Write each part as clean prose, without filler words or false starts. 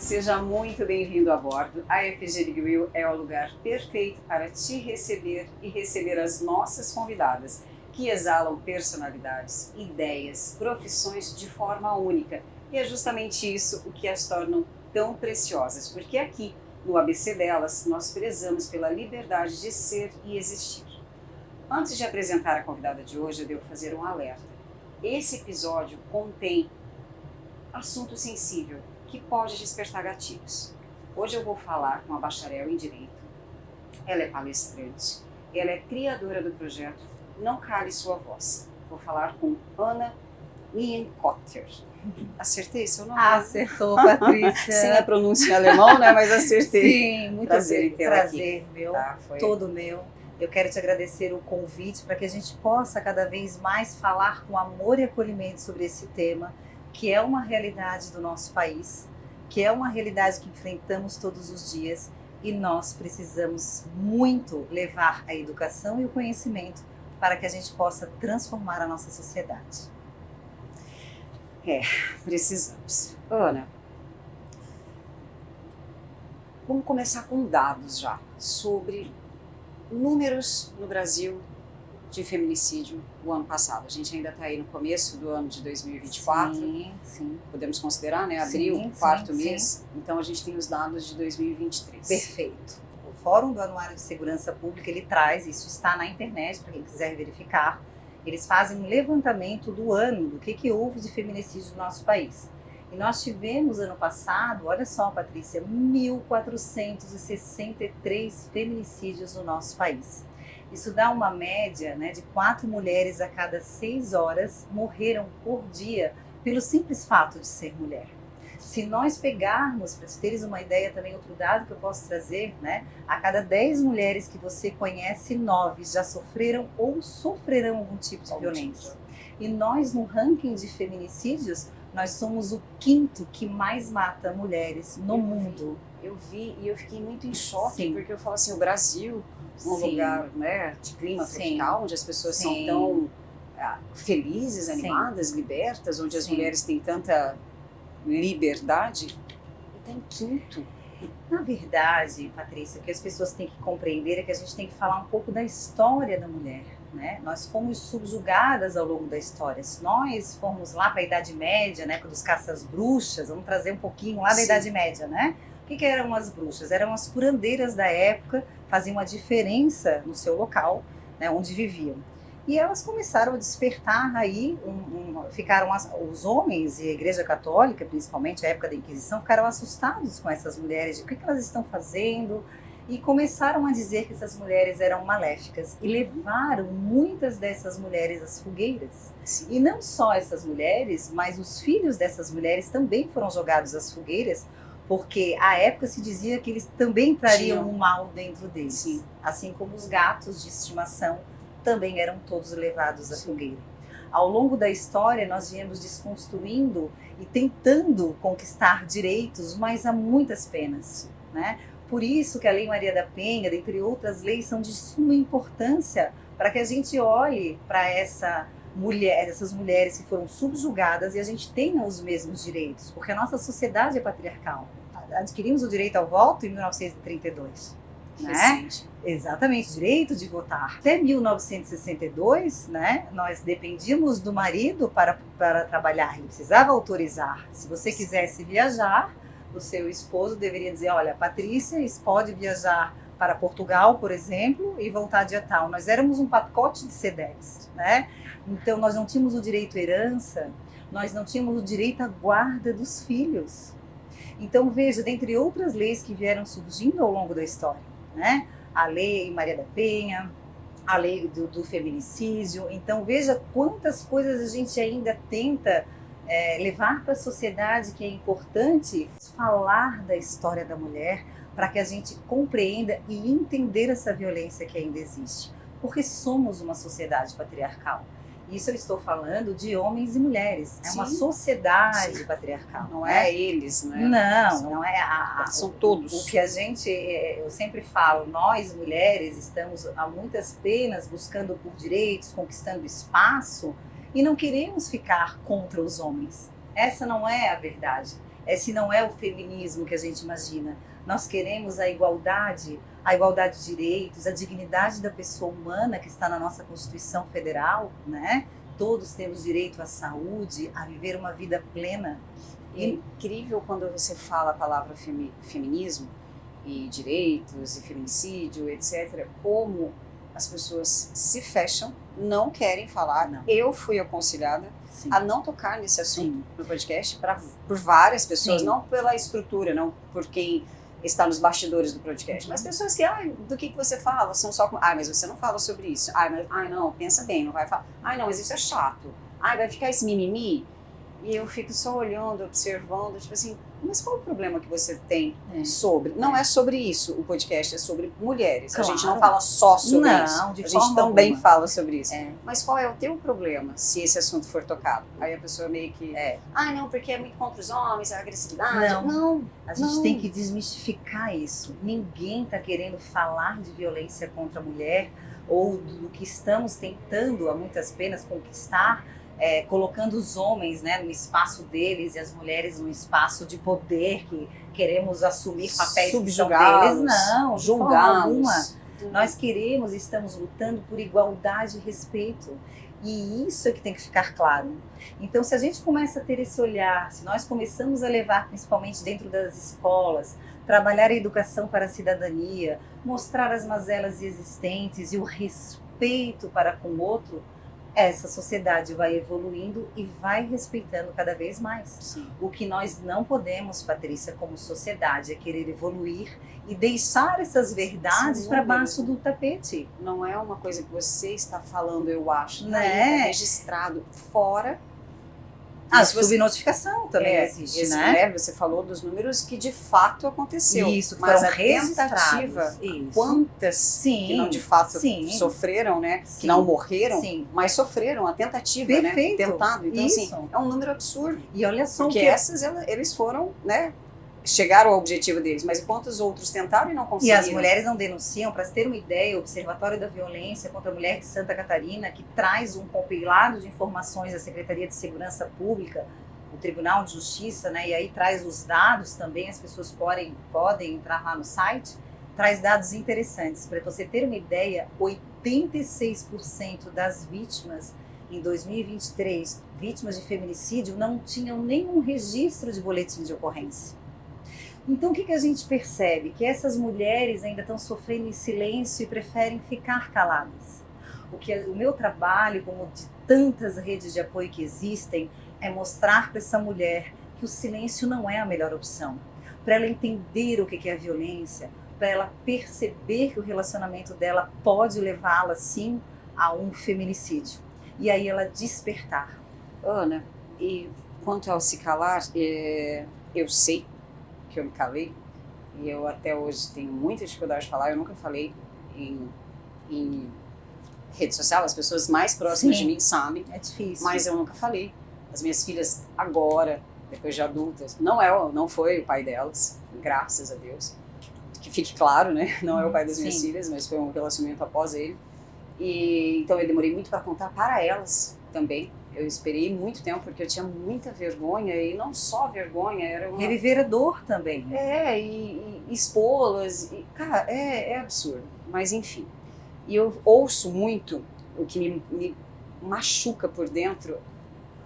Seja muito bem-vindo a bordo. A FG Grill é o lugar perfeito para te receber e receber as nossas convidadas, que exalam personalidades, ideias, profissões de forma única. E é justamente isso o que as tornam tão preciosas, porque aqui, no ABC delas, nós prezamos pela liberdade de ser e existir. Antes de apresentar a convidada de hoje, eu devo fazer um alerta. Esse episódio contém assunto sensível, que pode despertar gatilhos. Hoje eu vou falar com a bacharel em Direito. Ela é palestrante, ela é criadora do projeto Não Cale Sua Voz. Vou falar com Ana Nienkotter. Acertei seu nome? Acertou, Patrícia. Sem a pronúncia em alemão, né? Mas acertei. Sim, muito prazer em tê-la prazer, aqui. meu, Foi. todo meu. Eu quero te agradecer o convite para que a gente possa cada vez mais falar com amor e acolhimento sobre esse tema, que é uma realidade do nosso país, que é uma realidade que enfrentamos todos os dias e nós precisamos muito levar a educação e o conhecimento para que a gente possa transformar a nossa sociedade. Precisamos. Ana, vamos começar com dados já sobre números no Brasil de feminicídio o ano passado. A gente ainda está aí no começo do ano de 2024. Sim. Podemos considerar, né? Abril, Sim, quarto sim, mês. sim. Então a gente tem os dados de 2023. Perfeito. O Fórum do Anuário de Segurança Pública, ele traz, isso está na internet para quem quiser verificar, eles fazem um levantamento do ano, do que houve de feminicídio no nosso país. E nós tivemos ano passado, olha só, Patrícia, 1.463 feminicídios no nosso país. Isso dá uma média, né, de 4 mulheres a cada 6 horas morreram por dia pelo simples fato de ser mulher. Se nós pegarmos, para teres uma ideia também, outro dado que eu posso trazer, né, a cada 10 mulheres que você conhece, 9 já sofreram ou sofrerão algum tipo de violência. E nós, no ranking de feminicídios, nós somos o 5º que mais mata mulheres no mundo. Eu vi e eu fiquei muito em choque, Sim. porque eu falo assim, o Brasil, um Sim. lugar, né, de clima Sim. tropical, onde as pessoas são Sim. tão felizes, Sim. animadas, libertas, onde as Sim. mulheres têm tanta liberdade, e está em 5º. Na verdade, Patrícia, o que as pessoas têm que compreender é que a gente tem que falar um pouco da história da mulher, né? Nós fomos subjugadas ao longo da história. Se nós formos lá para a Idade Média, né, dos caças-bruxas, vamos trazer um pouquinho lá da Sim. Idade Média, né? O que eram as bruxas? Eram as curandeiras da época, faziam a diferença no seu local, né, onde viviam. E elas começaram a despertar aí, ficaram os homens e a Igreja Católica, principalmente a época da Inquisição, ficaram assustados com essas mulheres, de o que elas estão fazendo, e começaram a dizer que essas mulheres eram maléficas e levaram muitas dessas mulheres às fogueiras. Sim. E não só essas mulheres, mas os filhos dessas mulheres também foram jogados às fogueiras, porque à época se dizia que eles também trariam um mal dentro deles. Sim. Assim como os gatos de estimação também eram todos levados à fogueira. Ao longo da história, nós viemos desconstruindo e tentando conquistar direitos, mas há muitas penas, né? Por isso que a Lei Maria da Penha, dentre outras leis, são de suma importância para que a gente olhe para essas mulheres que foram subjugadas e a gente tenha os mesmos direitos, porque a nossa sociedade é patriarcal. Adquirimos o direito ao voto em 1932. Né? Recente. Exatamente, direito de votar. Até 1962, né, nós dependíamos do marido para trabalhar, ele precisava autorizar. Se você quisesse viajar, o seu esposo deveria dizer, olha, Patrícia pode viajar para Portugal, por exemplo, e voltar dia tal. Nós éramos um pacote de SEDEX, né? Então nós não tínhamos o direito à herança, nós não tínhamos o direito à guarda dos filhos. Então veja, dentre outras leis que vieram surgindo ao longo da história, né? A Lei Maria da Penha, a lei do feminicídio. Então veja quantas coisas a gente ainda tenta levar para a sociedade, que é importante falar da história da mulher para que a gente compreenda e entender essa violência que ainda existe. Porque somos uma sociedade patriarcal. Isso eu estou falando de homens e mulheres. É uma sociedade patriarcal. Não é eles, né? Não é são todos. O que a gente, eu sempre falo, nós mulheres estamos há muitas penas buscando por direitos, conquistando espaço e não queremos ficar contra os homens. Essa não é a verdade. se não é o feminismo que a gente imagina. Nós queremos a igualdade de direitos, a dignidade da pessoa humana que está na nossa Constituição Federal, né? Todos temos direito à saúde, a viver uma vida plena. É incrível quando você fala a palavra feminismo e direitos e feminicídio, etc., como as pessoas se fecham, não querem falar. Não. Eu fui aconselhada a não tocar nesse assunto no podcast por várias pessoas, não pela estrutura, não por quem está nos bastidores do podcast, mas pessoas que, do que você fala? São só, mas você não fala sobre isso. Não, pensa bem, não vai falar. Não, mas isso é chato. Vai ficar esse mimimi? E eu fico só olhando, observando, tipo assim, mas qual o problema que você tem sobre? Não é sobre isso o podcast, é sobre mulheres. Claro. A gente não fala só sobre isso. A gente também fala sobre isso. Mas qual é o teu problema se esse assunto for tocado? Aí a pessoa meio que... não, porque é muito contra os homens, a agressividade. Não. A gente tem que desmistificar isso. Ninguém está querendo falar de violência contra a mulher ou do que estamos tentando, a muitas penas, conquistar, colocando os homens, né, no espaço deles e as mulheres no espaço de poder, que queremos assumir papéis que são deles. Não, julgá-los. Nós queremos e estamos lutando por igualdade e respeito. E isso é que tem que ficar claro. Então, se a gente começa a ter esse olhar, se nós começamos a levar, principalmente dentro das escolas, trabalhar a educação para a cidadania, mostrar as mazelas existentes e o respeito para com o outro, essa sociedade vai evoluindo e vai respeitando cada vez mais. Sim. O que nós não podemos, Patrícia, como sociedade, é querer evoluir e deixar essas verdades para baixo do tapete. Não é uma coisa que você está falando, eu acho. Né? É registrado fora. A subnotificação também existe, né? Você falou dos números que de fato aconteceu. Isso, mas foram a tentativa, quantas que não de fato sofreram, né? Que não morreram, mas sofreram a tentativa, né? Tentado. Então, assim, é um número absurdo. E olha só porque essas, eles foram, né? Chegaram ao objetivo deles, mas quantos outros tentaram e não conseguiram? E as mulheres não denunciam. Para ter uma ideia, o Observatório da Violência contra a Mulher de Santa Catarina, que traz um compilado de informações da Secretaria de Segurança Pública, o Tribunal de Justiça, né, e aí traz os dados também, as pessoas podem entrar lá no site, traz dados interessantes. Para você ter uma ideia, 86% das vítimas em 2023, vítimas de feminicídio, não tinham nenhum registro de boletim de ocorrência. Então, o que a gente percebe? Que essas mulheres ainda estão sofrendo em silêncio e preferem ficar caladas. O meu trabalho, como de tantas redes de apoio que existem, é mostrar para essa mulher que o silêncio não é a melhor opção. Para ela entender o que é a violência, para ela perceber que o relacionamento dela pode levá-la, sim, a um feminicídio. E aí ela despertar. Ana, e quanto ao se calar, eu sei que eu me calei, e eu até hoje tenho muita dificuldade de falar. Eu nunca falei em rede social, as pessoas mais próximas de mim sabem. É difícil. Mas eu nunca falei. As minhas filhas agora, depois de adultas, não foi o pai delas, graças a Deus. Que fique claro, né? Não é o pai das minhas filhas, mas foi um relacionamento após ele. E então eu demorei muito para contar para elas também. Eu esperei muito tempo porque eu tinha muita vergonha, e não só vergonha, era uma... Reviver a dor também. E expô-las, cara, é absurdo, mas enfim. E eu ouço muito o que me machuca por dentro,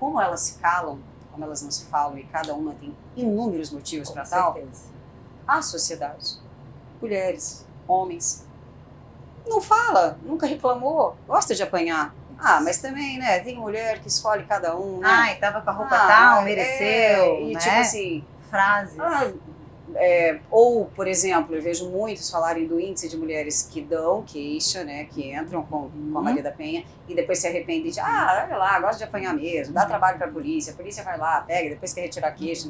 como elas se calam, como elas não se falam, e cada uma tem inúmeros motivos para tal. A sociedade, mulheres, homens, não fala, nunca reclamou, gosta de apanhar. Mas também, né, tem mulher que escolhe cada um, né? Tava com a roupa tal, mereceu, e né? tipo assim... Frases. Ou, por exemplo, eu vejo muitos falarem do índice de mulheres que dão queixa, né, que entram com a Maria da Penha e depois se arrependem de, olha lá, gosta de apanhar mesmo, dá trabalho para a polícia vai lá, pega, depois quer retirar a queixa.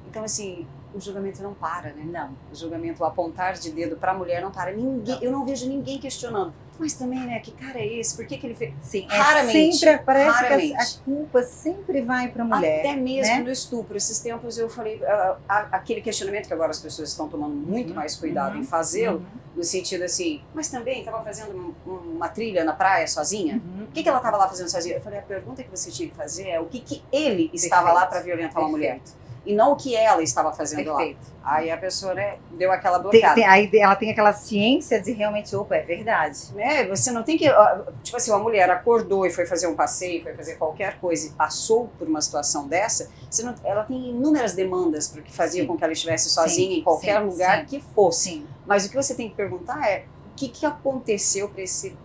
Então, assim, o julgamento não para, né? Não. O julgamento, o apontar de dedo para a mulher não para. Eu não vejo ninguém questionando. Mas também, né, que cara é esse? Por que ele fez? Sim, raramente. Sempre parece que a culpa sempre vai para a mulher. Até mesmo, né? no estupro. Esses tempos eu falei, aquele questionamento que agora as pessoas estão tomando muito mais cuidado em fazê-lo, no sentido assim, mas também estava fazendo uma trilha na praia sozinha? O que ela estava lá fazendo sozinha? Eu falei, a pergunta que você tinha que fazer é o que ele estava lá para violentar uma mulher? e não o que ela estava fazendo lá. Perfeito. Aí a pessoa, né, deu aquela Tem, bloqueada. aí ela tem aquela ciência de realmente, opa, é verdade. Né? Você não tem que... Tipo assim, uma mulher acordou e foi fazer um passeio, foi fazer qualquer coisa e passou por uma situação dessa, ela tem inúmeras demandas para que fazia Sim. com que ela estivesse sozinha Sim, em qualquer sim, lugar sim. que fosse. Sim. Mas o que você tem que perguntar é o que aconteceu para esse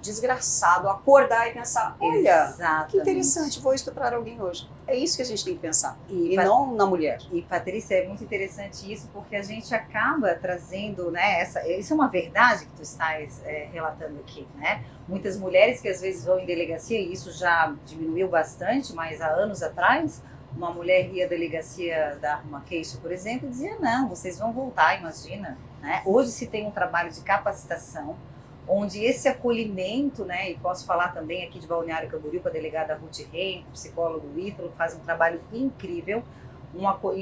desgraçado acordar e pensar, olha, Exatamente. que interessante, vou estuprar alguém hoje. É isso que a gente tem que pensar, e Pat- não na mulher. E, Patrícia, é muito interessante isso, porque a gente acaba trazendo, né, isso é uma verdade que tu estás relatando aqui, né? Muitas mulheres que às vezes vão em delegacia, e isso já diminuiu bastante, mas há anos atrás, uma mulher ia à delegacia dar uma queixa, por exemplo, e dizia, não, vocês vão voltar, imagina. Né? Hoje se tem um trabalho de capacitação, onde esse acolhimento, né, e posso falar também aqui de Balneário Camboriú com a delegada Ruth Reim, o psicólogo Ítalo, que faz um trabalho incrível,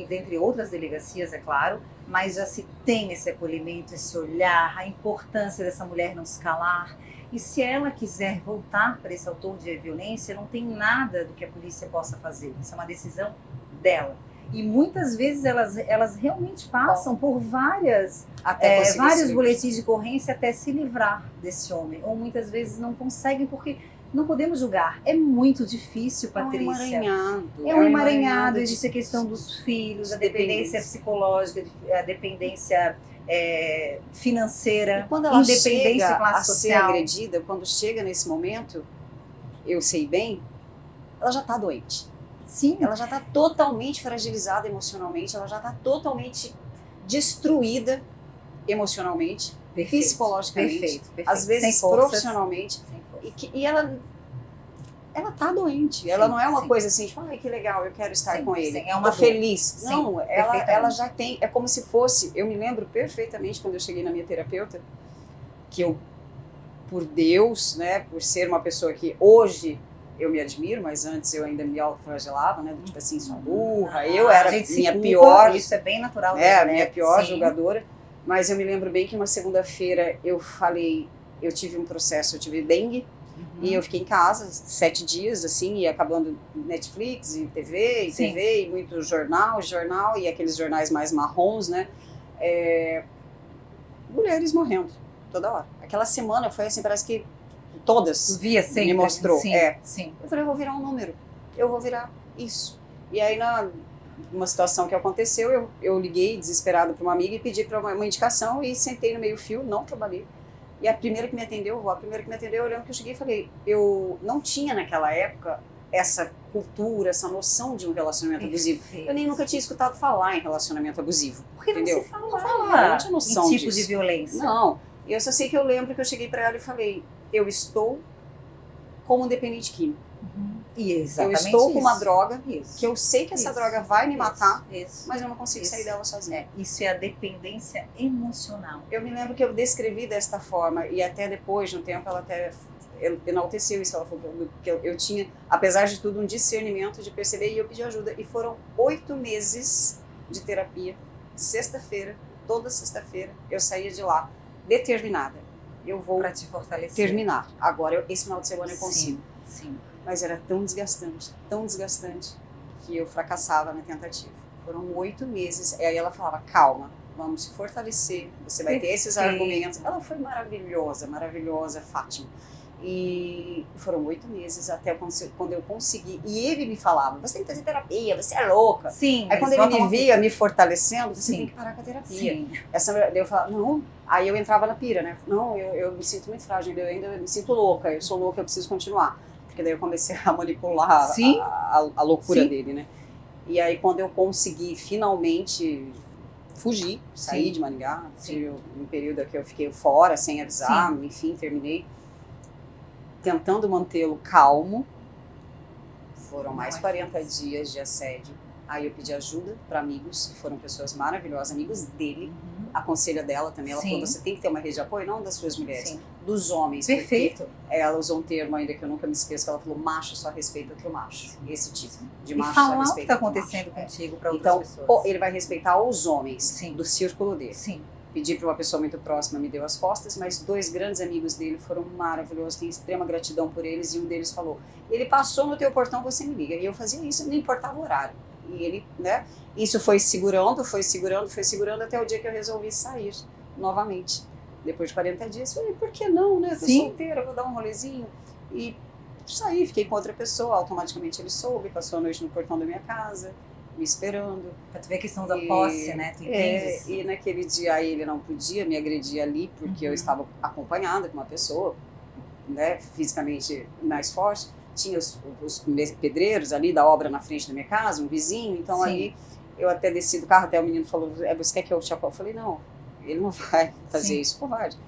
dentre outras delegacias, é claro, mas já se tem esse acolhimento, esse olhar, a importância dessa mulher não se calar. E se ela quiser voltar para esse autor de violência, não tem nada do que a polícia possa fazer. Isso é uma decisão dela. E muitas vezes elas realmente passam por vários boletins de ocorrência até se livrar desse homem. Ou muitas vezes não conseguem porque não podemos julgar. É muito difícil, Patrícia. É um emaranhado. Existe a questão dos filhos, a dependência psicológica, a dependência financeira, e quando ela independência chega classe a social. ser agredida, quando chega nesse momento, eu sei bem, ela já está doente. Sim. Ela já está totalmente fragilizada emocionalmente, ela já está totalmente destruída emocionalmente, Perfeito, psicologicamente, perfeito. às vezes profissionalmente. E ela está doente. Ela não é uma coisa assim, tipo, ai, que legal, eu quero estar com ele. É uma tô feliz. Sim, não, ela já tem, é como se fosse, eu me lembro perfeitamente quando eu cheguei na minha terapeuta, que eu, por Deus, né, por ser uma pessoa que hoje eu me admiro, mas antes eu ainda me autoflagelava, né? Tipo assim, sou burra. Eu era minha pior. Isso é bem natural. A minha pior julgadora. Mas eu me lembro bem que uma segunda-feira eu tive um processo, eu tive dengue. E eu fiquei em casa 7 dias, assim, e acabando Netflix e TV, e muito jornal, e aqueles jornais mais marrons, né? Mulheres morrendo toda hora. Aquela semana foi assim, parece que todas via sempre, me mostrou. Sim. Eu falei, eu vou virar um número, eu vou virar isso. E aí, numa situação que aconteceu, eu liguei desesperada para uma amiga e pedi para uma indicação e sentei no meio-fio, não trabalhei. E a primeira que me atendeu, eu lembro que eu cheguei e falei, eu não tinha naquela época essa cultura, essa noção de um relacionamento abusivo. Eu nem nunca tinha escutado falar em relacionamento abusivo. Porque entendeu? Não se falava, eu não tinha noção em tipo disso. de violência. Não. E eu só sei que eu lembro que eu cheguei para ela e falei, eu estou como um dependente químico. E eu estou com uma droga que eu sei que essa droga vai me matar, mas eu não consigo sair dela sozinha. Isso é a dependência emocional. Eu me lembro que eu descrevi desta forma e até depois, no tempo, ela até enalteceu isso. Ela falou que eu tinha, apesar de tudo, um discernimento de perceber e eu pedi ajuda. E foram 8 meses de terapia. Sexta-feira, toda sexta-feira, eu saía de lá determinada. Eu vou pra te fortalecer. Terminar. Agora, esse final de semana eu consigo. Sim. Mas era tão desgastante, que eu fracassava na tentativa. Foram 8 meses. E aí ela falava, calma, vamos se fortalecer, você vai ter esses argumentos. Ela foi maravilhosa, Fátima. E foram 8 meses até quando eu consegui. E ele me falava, você tem que fazer terapia, você é louca. Sim. Aí quando ele me via me fortalecendo, você tem que parar com a terapia. Sim. Eu falava, não. Aí eu entrava na pira, né? Não, eu me sinto muito frágil, eu ainda me sinto louca, eu sou louca, eu preciso continuar. Porque daí eu comecei a manipular a loucura dele, né? E aí quando eu consegui finalmente fugir, sair de Maringá, tive um período que eu fiquei fora, sem avisar, enfim, terminei tentando mantê-lo calmo. Foram mais 40 dias de assédio. Aí eu pedi ajuda para amigos, que foram pessoas maravilhosas, amigos dele, a conselha dela também, ela falou, você tem que ter uma rede de apoio, não das suas mulheres, dos homens. Perfeito. Ela usou um termo ainda que eu nunca me esqueço, que ela falou, macho só respeita outro macho. Esse tipo de macho só respeita. E falar o que está acontecendo contigo para outras pessoas. Então, ele vai respeitar os homens do círculo dele. Sim. Pedi para uma pessoa muito próxima, me deu as costas, mas 2 grandes amigos dele foram maravilhosos, tenho extrema gratidão por eles, e um deles falou, ele passou no teu portão, você me liga. E eu fazia isso, não importava o horário. E ele, né? Isso foi segurando até o dia que eu resolvi sair novamente. Depois de 40 dias, falei, por que não, né? Tô solteira, vou dar um rolezinho. E saí, fiquei com outra pessoa, automaticamente ele soube, passou a noite no portão da minha casa, me esperando. Pra tu ver a questão da posse, né? Tu entende? E naquele dia aí ele não podia me agredir ali, porque eu estava acompanhada com uma pessoa, né, fisicamente mais forte. Tinha os pedreiros ali da obra na frente da minha casa, um vizinho, então ali eu até desci do carro, até o menino falou, você quer que eu te apoie? Eu falei, não, ele não vai fazer isso, covarde.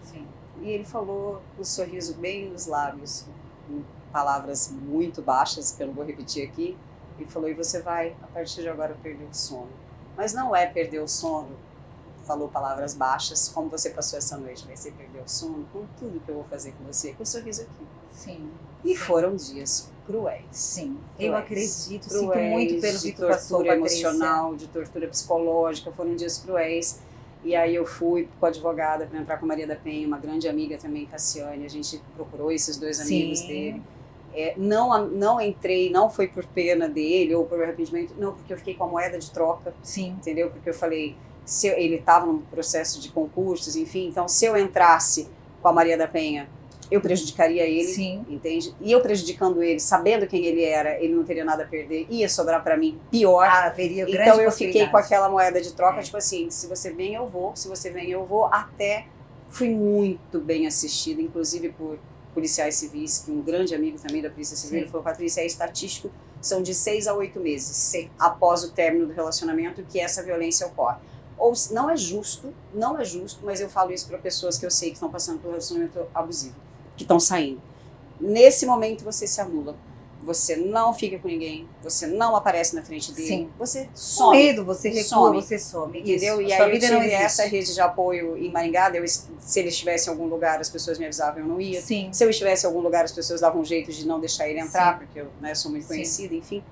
E ele falou com um sorriso bem nos lábios, com palavras muito baixas, que eu não vou repetir aqui. Ele falou, e você vai, a partir de agora, perder o sono. Mas não é perder o sono, falou palavras baixas, como você passou essa noite, vai ser perder o sono, com tudo que eu vou fazer com você, com o sorriso aqui. Sim. E foram dias cruéis. Sim, cruéis, eu acredito, cruéis, sinto muito pelo que tu passou, tortura emocional, de tortura psicológica, foram dias cruéis. E aí eu fui com a advogada para entrar com a Maria da Penha, uma grande amiga também, Cassiane, a gente procurou esses dois amigos dele. Não entrei, não foi por pena dele ou por arrependimento, não, porque eu fiquei com a moeda de troca, entendeu? Porque eu falei, ele estava num processo de concursos, enfim, então se eu entrasse com a Maria da Penha, eu prejudicaria ele, entende? E eu prejudicando ele, sabendo quem ele era, ele não teria nada a perder, ia sobrar para mim pior. Haveria grande então eu fiquei com aquela moeda de troca, tipo assim, se você vem eu vou, se você vem eu vou, até fui muito bem assistida, inclusive por policiais civis, que um grande amigo também da Polícia Civil, ele falou, Patrícia, é estatístico, são de 6 a 8 meses após o término do relacionamento que essa violência ocorre. Ou não é justo, mas eu falo isso para pessoas que eu sei que estão passando por um relacionamento abusivo, que estão saindo. Nesse momento você se anula. Você não fica com ninguém, você não aparece na frente dele, você some. Com medo, você recua, você some. Entendeu? E aí eu tive essa rede de apoio em Maringá, se ele estivesse em algum lugar, as pessoas me avisavam, eu não ia. Se eu estivesse em algum lugar, as pessoas davam um jeito de não deixar ele entrar, porque eu sou muito conhecida, enfim.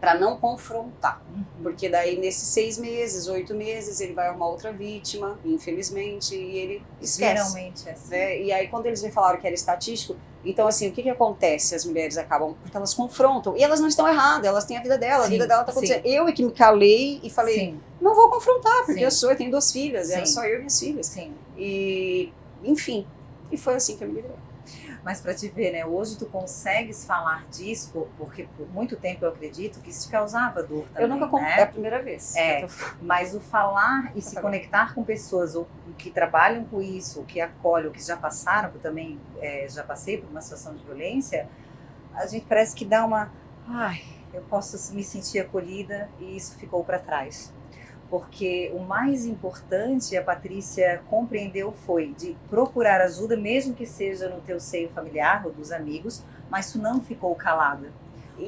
Para não confrontar, porque daí nesses 6 meses, 8 meses, ele vai arrumar outra vítima, infelizmente, e ele esquece. Geralmente é assim. Né? E aí quando eles me falaram que era estatístico, então assim, o que acontece? As mulheres acabam, porque elas confrontam, e elas não estão erradas, elas têm a vida dela, a vida dela está acontecendo. Eu é que me calei e falei, não vou confrontar, porque eu tenho 2 filhas, era só eu e minhas filhas. E, enfim, e foi assim que eu me livrei. Mas para te ver, né, hoje tu consegues falar disso, porque por muito tempo eu acredito que isso te causava dor também, eu nunca né? É a primeira vez. Mas o falar e se conectar com pessoas ou que trabalham com isso, que acolhem, ou que já passaram, eu também já passei por uma situação de violência, a gente parece que dá uma... Ai, eu posso me sentir acolhida e isso ficou para trás. Porque o mais importante, a Patrícia compreendeu, foi de procurar ajuda, mesmo que seja no teu seio familiar ou dos amigos, mas tu não ficou calada.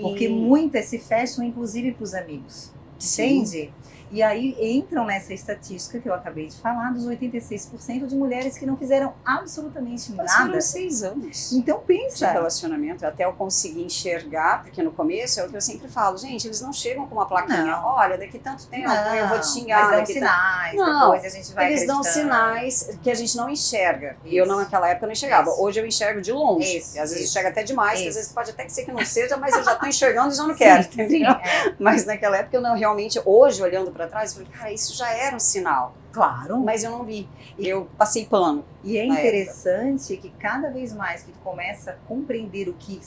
Porque muitas se fecham, inclusive, para os amigos. Entende? E aí entram nessa estatística que eu acabei de falar, dos 86% de mulheres que não fizeram absolutamente nada. Foram 6 anos. Então pensa. De relacionamento, até eu conseguir enxergar, porque no começo é o que eu sempre falo, gente, eles não chegam com uma plaquinha, olha, daqui tanto tempo eu vou te xingar. Mas dão sinais, depois a gente vai eles dão sinais que a gente não enxerga. E eu naquela época não enxergava. Hoje eu enxergo de longe. Às vezes enxerga até demais, que às vezes pode até ser que não seja, mas eu já estou enxergando e já não quero, entendeu? Mas naquela época eu não realmente, hoje olhando para trás, eu falei, cara, isso já era um sinal. Claro. Mas eu não vi. Eu passei pano. E é interessante que cada vez mais que tu começa a compreender o que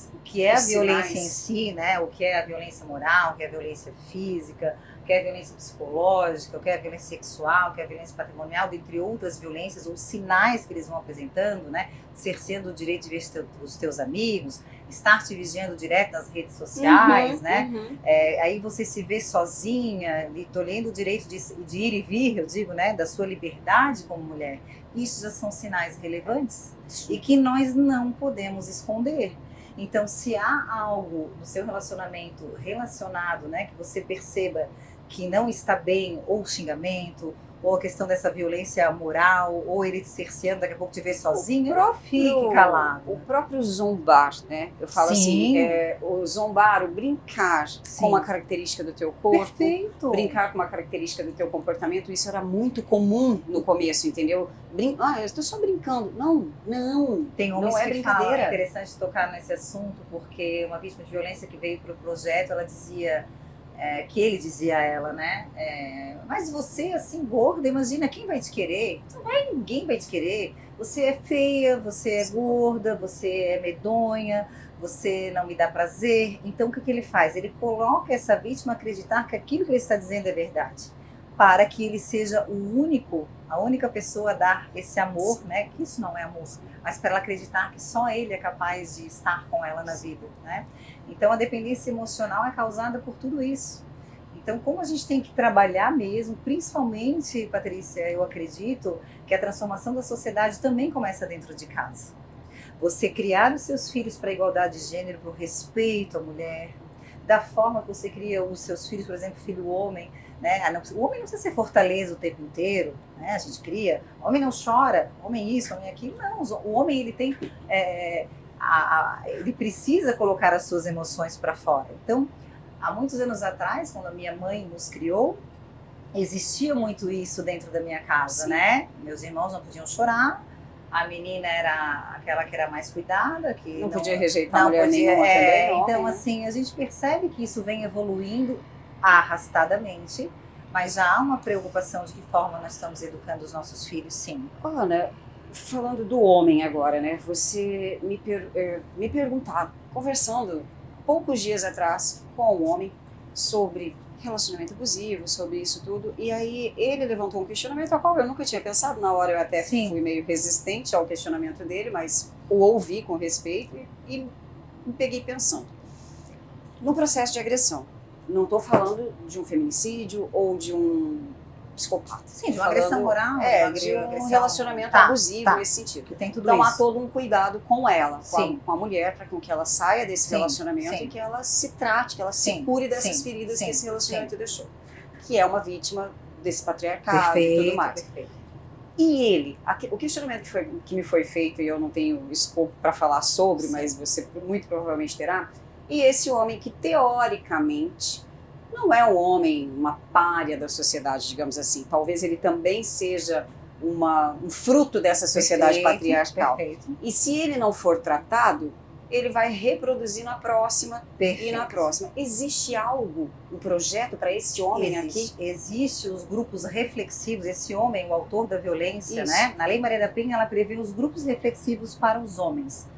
é a violência em si, né? O que é a violência moral, o que é a violência física, o que é a violência psicológica, o que é a violência sexual, o que é a violência patrimonial, dentre outras violências, ou sinais que eles vão apresentando, né? Cerceando o direito de ver os teus amigos, estar te vigiando direto nas redes sociais, né? Aí você se vê sozinha, tolhendo o direito de ir e vir, eu digo, né? Da sua liberdade como mulher. Isso já são sinais relevantes e que nós não podemos esconder. Então, se há algo no seu relacionamento relacionado, né? Que você perceba que não está bem, ou xingamento, ou a questão dessa violência moral, ou ele te cerceando, daqui a pouco te ver sozinho, fique calado. O próprio zombar, né? Eu falo assim, o zombar, o brincar com uma característica do teu corpo, brincar com uma característica do teu comportamento, isso era muito comum no começo, entendeu? Eu estou só brincando. Não. Tem homens não é que brincadeira. falam, é interessante tocar nesse assunto, porque uma vítima de violência que veio para o projeto, ela dizia... que ele dizia a ela, né? Mas você, assim, gorda, imagina, quem vai te querer? Ninguém vai te querer. Você é feia, você é gorda, você é medonha, você não me dá prazer. Então, o que ele faz? Ele coloca essa vítima a acreditar que aquilo que ele está dizendo é verdade, para que ele seja a única pessoa a dar esse amor, né? Que isso não é amor, mas para ela acreditar que só ele é capaz de estar com ela na vida, né? Então, a dependência emocional é causada por tudo isso. Então, como a gente tem que trabalhar mesmo, principalmente, Patrícia, eu acredito que a transformação da sociedade também começa dentro de casa. Você criar os seus filhos para a igualdade de gênero, para o respeito à mulher, da forma que você cria os seus filhos, por exemplo, filho homem, né? O homem não precisa ser fortaleza o tempo inteiro, né? A gente cria, o homem não chora, homem isso, homem aquilo, não. O homem, ele tem, ele precisa colocar as suas emoções para fora. Então, há muitos anos atrás, quando a minha mãe nos criou, existia muito isso dentro da minha casa, sim, né? Meus irmãos não podiam chorar, a menina era aquela que era mais cuidada, que não podia rejeitar a mulher nenhuma também. Então, assim, a gente percebe que isso vem evoluindo arrastadamente, mas já há uma preocupação de que forma nós estamos educando os nossos filhos, sim. Ana, falando do homem agora, né? Você me perguntava, conversando poucos dias atrás com um homem sobre relacionamento abusivo, sobre isso tudo, e aí ele levantou um questionamento ao qual eu nunca tinha pensado. Na hora eu até fui meio resistente ao questionamento dele, mas o ouvi com respeito e me peguei pensando. No processo de agressão, não estou falando de um feminicídio ou de um psicopata. Sim, de uma agressão moral. De um relacionamento abusivo nesse sentido. Que tem tudo então isso. há todo um cuidado com ela, com a mulher, para que ela saia desse relacionamento e que ela se trate, que ela se cure dessas feridas que esse relacionamento deixou. Que é uma vítima desse patriarcado e tudo mais. Perfeito. E ele, o questionamento que me foi feito, e eu não tenho escopo para falar sobre, mas você muito provavelmente terá, e esse homem que teoricamente não é um homem, uma pária da sociedade, digamos assim. Talvez ele também seja um fruto dessa sociedade patriarcal. Perfeito. E se ele não for tratado, ele vai reproduzir na próxima e na próxima. Existe algo, um projeto para esse homem aqui? Existe os grupos reflexivos. Esse homem, o autor da violência, né? Na Lei Maria da Penha, ela prevê os grupos reflexivos para os homens.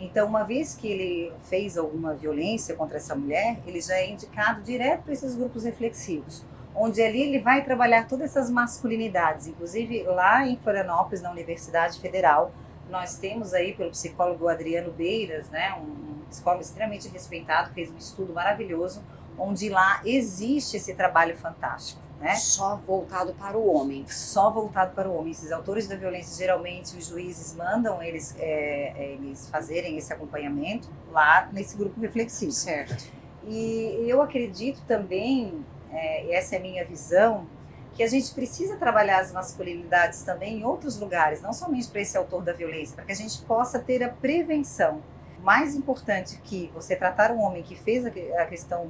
Então, uma vez que ele fez alguma violência contra essa mulher, ele já é indicado direto para esses grupos reflexivos, onde ali ele vai trabalhar todas essas masculinidades. Inclusive, lá em Florianópolis, na Universidade Federal, nós temos aí pelo psicólogo Adriano Beiras, né, um psicólogo extremamente respeitado, fez um estudo maravilhoso, onde lá existe esse trabalho fantástico. Né? Só voltado para o homem. Só voltado para o homem. Esses autores da violência, geralmente, os juízes mandam eles fazerem esse acompanhamento lá nesse grupo reflexivo. Certo. E eu acredito também, essa é a minha visão, que a gente precisa trabalhar as masculinidades também em outros lugares, não somente para esse autor da violência, para que a gente possa ter a prevenção. Mais importante que você tratar um homem que fez a questão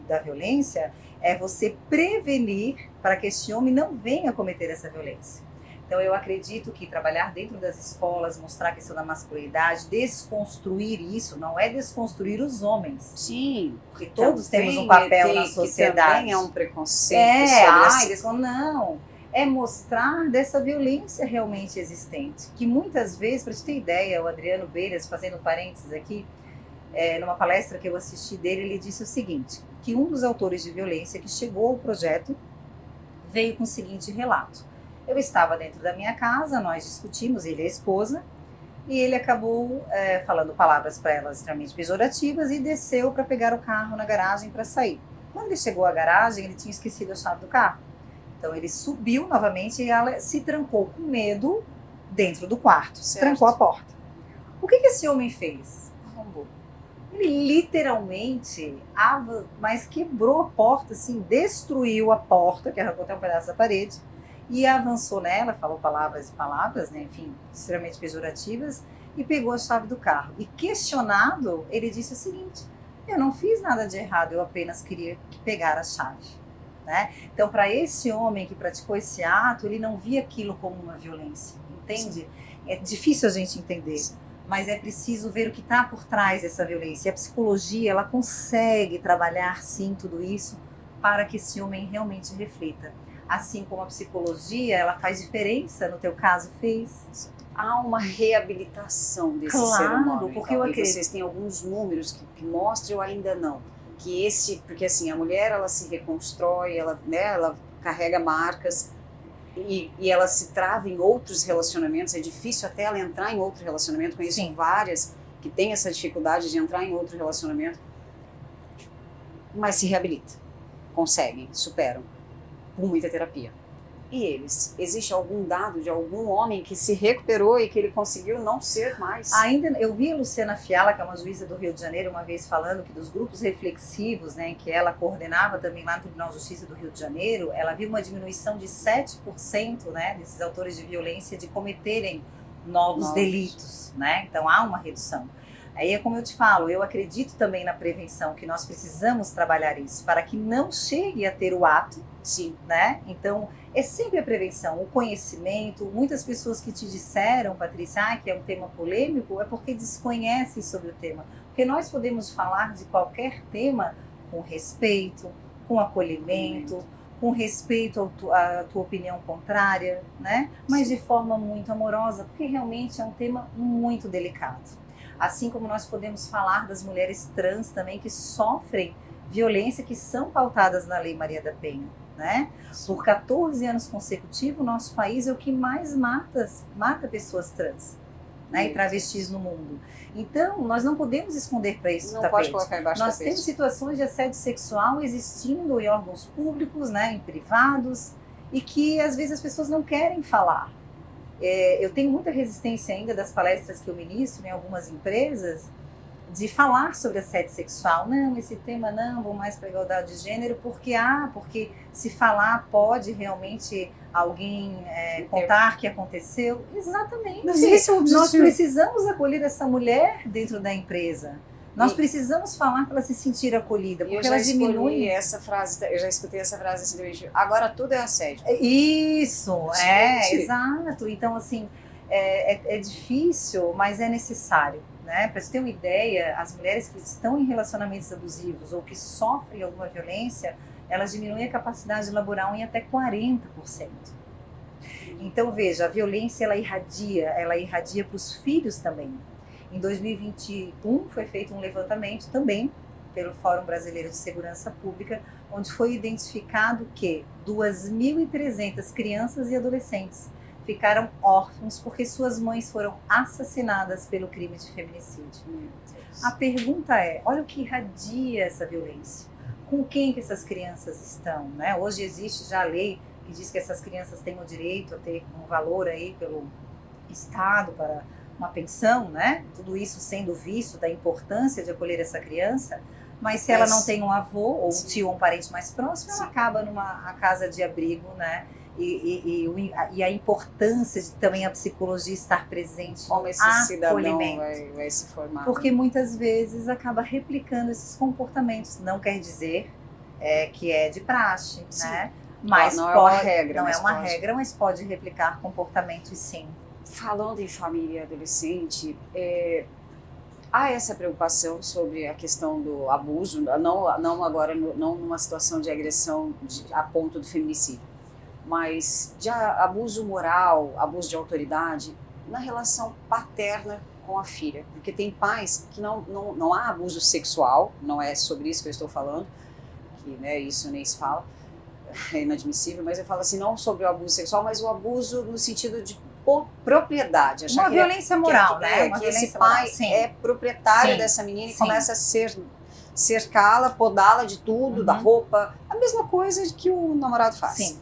da violência é você prevenir para que esse homem não venha cometer essa violência. Então eu acredito que trabalhar dentro das escolas, mostrar a questão da masculinidade, desconstruir isso, não é desconstruir os homens. Sim. Porque todos temos um papel na sociedade. Que também é um preconceito sobre isso. Não. É mostrar dessa violência realmente existente. Que muitas vezes, para te ter ideia, o Adriano Beiras, fazendo parênteses aqui, numa palestra que eu assisti dele, ele disse o seguinte, que um dos autores de violência que chegou ao projeto veio com o seguinte relato. Eu estava dentro da minha casa, nós discutimos, ele e a esposa, e ele acabou falando palavras para ela extremamente pejorativas e desceu para pegar o carro na garagem para sair. Quando ele chegou à garagem, ele tinha esquecido a chave do carro. Então ele subiu novamente e ela se trancou com medo dentro do quarto, trancou a porta. O que esse homem fez? Arrombou. Ele literalmente, mas quebrou a porta, assim, destruiu a porta, que arrancou até um pedaço da parede, e avançou nela, falou palavras e palavras, né, enfim, extremamente pejorativas, e pegou a chave do carro. E questionado, ele disse o seguinte, eu não fiz nada de errado, eu apenas queria pegar a chave. Né? Então, para esse homem que praticou esse ato, ele não via aquilo como uma violência, entende? Sim. É difícil a gente entender, mas é preciso ver o que está por trás dessa violência. E a psicologia, ela consegue trabalhar, sim, tudo isso para que esse homem realmente reflita. Assim como a psicologia, ela faz diferença, no teu caso fez. Há uma reabilitação desse Claro, ser humano. porque então, eu acredito. vocês têm alguns números que mostram ou ainda não. Porque assim, a mulher ela se reconstrói, ela carrega marcas e ela se trava em outros relacionamentos. É difícil até ela entrar em outro relacionamento. Conheço Sim. várias que têm essa dificuldade de entrar em outro relacionamento, mas se reabilita, conseguem, superam, com muita terapia. E eles? Existe algum dado de algum homem que se recuperou e que ele conseguiu não ser mais? Ainda, eu vi a Luciana Fiala, que é uma juíza do Rio de Janeiro, uma vez falando que dos grupos reflexivos, né, que ela coordenava também lá no Tribunal de Justiça do Rio de Janeiro, ela viu uma diminuição de 7%, né, desses autores de violência de cometerem novos delitos, né? Então há uma redução. Aí é como eu te falo, eu acredito também na prevenção, que nós precisamos trabalhar isso para que não chegue a ter o ato. Sim. Né? Então, é sempre a prevenção, o conhecimento. Muitas pessoas que te disseram, Patrícia, que é um tema polêmico, é porque desconhecem sobre o tema. Porque nós podemos falar de qualquer tema com respeito, com acolhimento, com respeito à tua opinião contrária, né? Mas de forma muito amorosa, porque realmente é um tema muito delicado. Assim como nós podemos falar das mulheres trans também que sofrem violência, que são pautadas na Lei Maria da Penha, né? Por 14 anos consecutivos, o nosso país é o que mais mata pessoas trans, né? E travestis no mundo. Então, nós não podemos esconder para isso. Não pode colocar embaixo do tapete. Nós temos situações de assédio sexual existindo em órgãos públicos, né? Em privados, e que às vezes as pessoas não querem falar. Eu tenho muita resistência ainda das palestras que eu ministro em algumas empresas de falar sobre assédio sexual. Não, esse tema não, vou mais para a igualdade de gênero, porque se falar pode realmente alguém contar que aconteceu. Exatamente. Mas esse é o objetivo. Nós precisamos acolher essa mulher dentro da empresa. Nós precisamos falar para ela se sentir acolhida, porque ela diminui. Essa frase, eu já escutei essa frase assim, agora tudo é assédio. Isso, exato. Então, assim, é difícil, mas é necessário. Né? Para você ter uma ideia, as mulheres que estão em relacionamentos abusivos ou que sofrem alguma violência, elas diminuem a capacidade laboral em até 40%. Então, veja, a violência ela irradia para os filhos também. Em 2021 foi feito um levantamento também pelo Fórum Brasileiro de Segurança Pública, onde foi identificado que 2.300 crianças e adolescentes ficaram órfãos porque suas mães foram assassinadas pelo crime de feminicídio. A pergunta é, olha o que irradia essa violência. Com quem que essas crianças estão? Né? Hoje existe já a lei que diz que essas crianças têm o direito a ter um valor aí pelo Estado para uma pensão, né? Tudo isso sendo visto da importância de acolher essa criança, mas se ela não tem um avô ou um tio ou um parente mais próximo, ela acaba numa casa de abrigo, né? E a importância de também a psicologia estar presente como esse cidadão vai se formar. Porque muitas vezes acaba replicando esses comportamentos. Não quer dizer que é de praxe, né? Mas não é uma regra. Não é uma regra, mas pode replicar comportamentos sim. Falando em família e adolescente, há essa preocupação sobre a questão do abuso, não agora, não numa situação de agressão a ponto do feminicídio, mas de abuso moral, abuso de autoridade na relação paterna com a filha. Porque tem pais que não há abuso sexual, não é sobre isso que eu estou falando, que né, isso nem se fala, é inadmissível, mas eu falo assim, não sobre o abuso sexual, mas o abuso no sentido de propriedade. Uma violência moral, né? Que esse pai é proprietário dessa menina e começa a cercá-la, podá-la de tudo, da roupa, a mesma coisa que o namorado faz. Sim.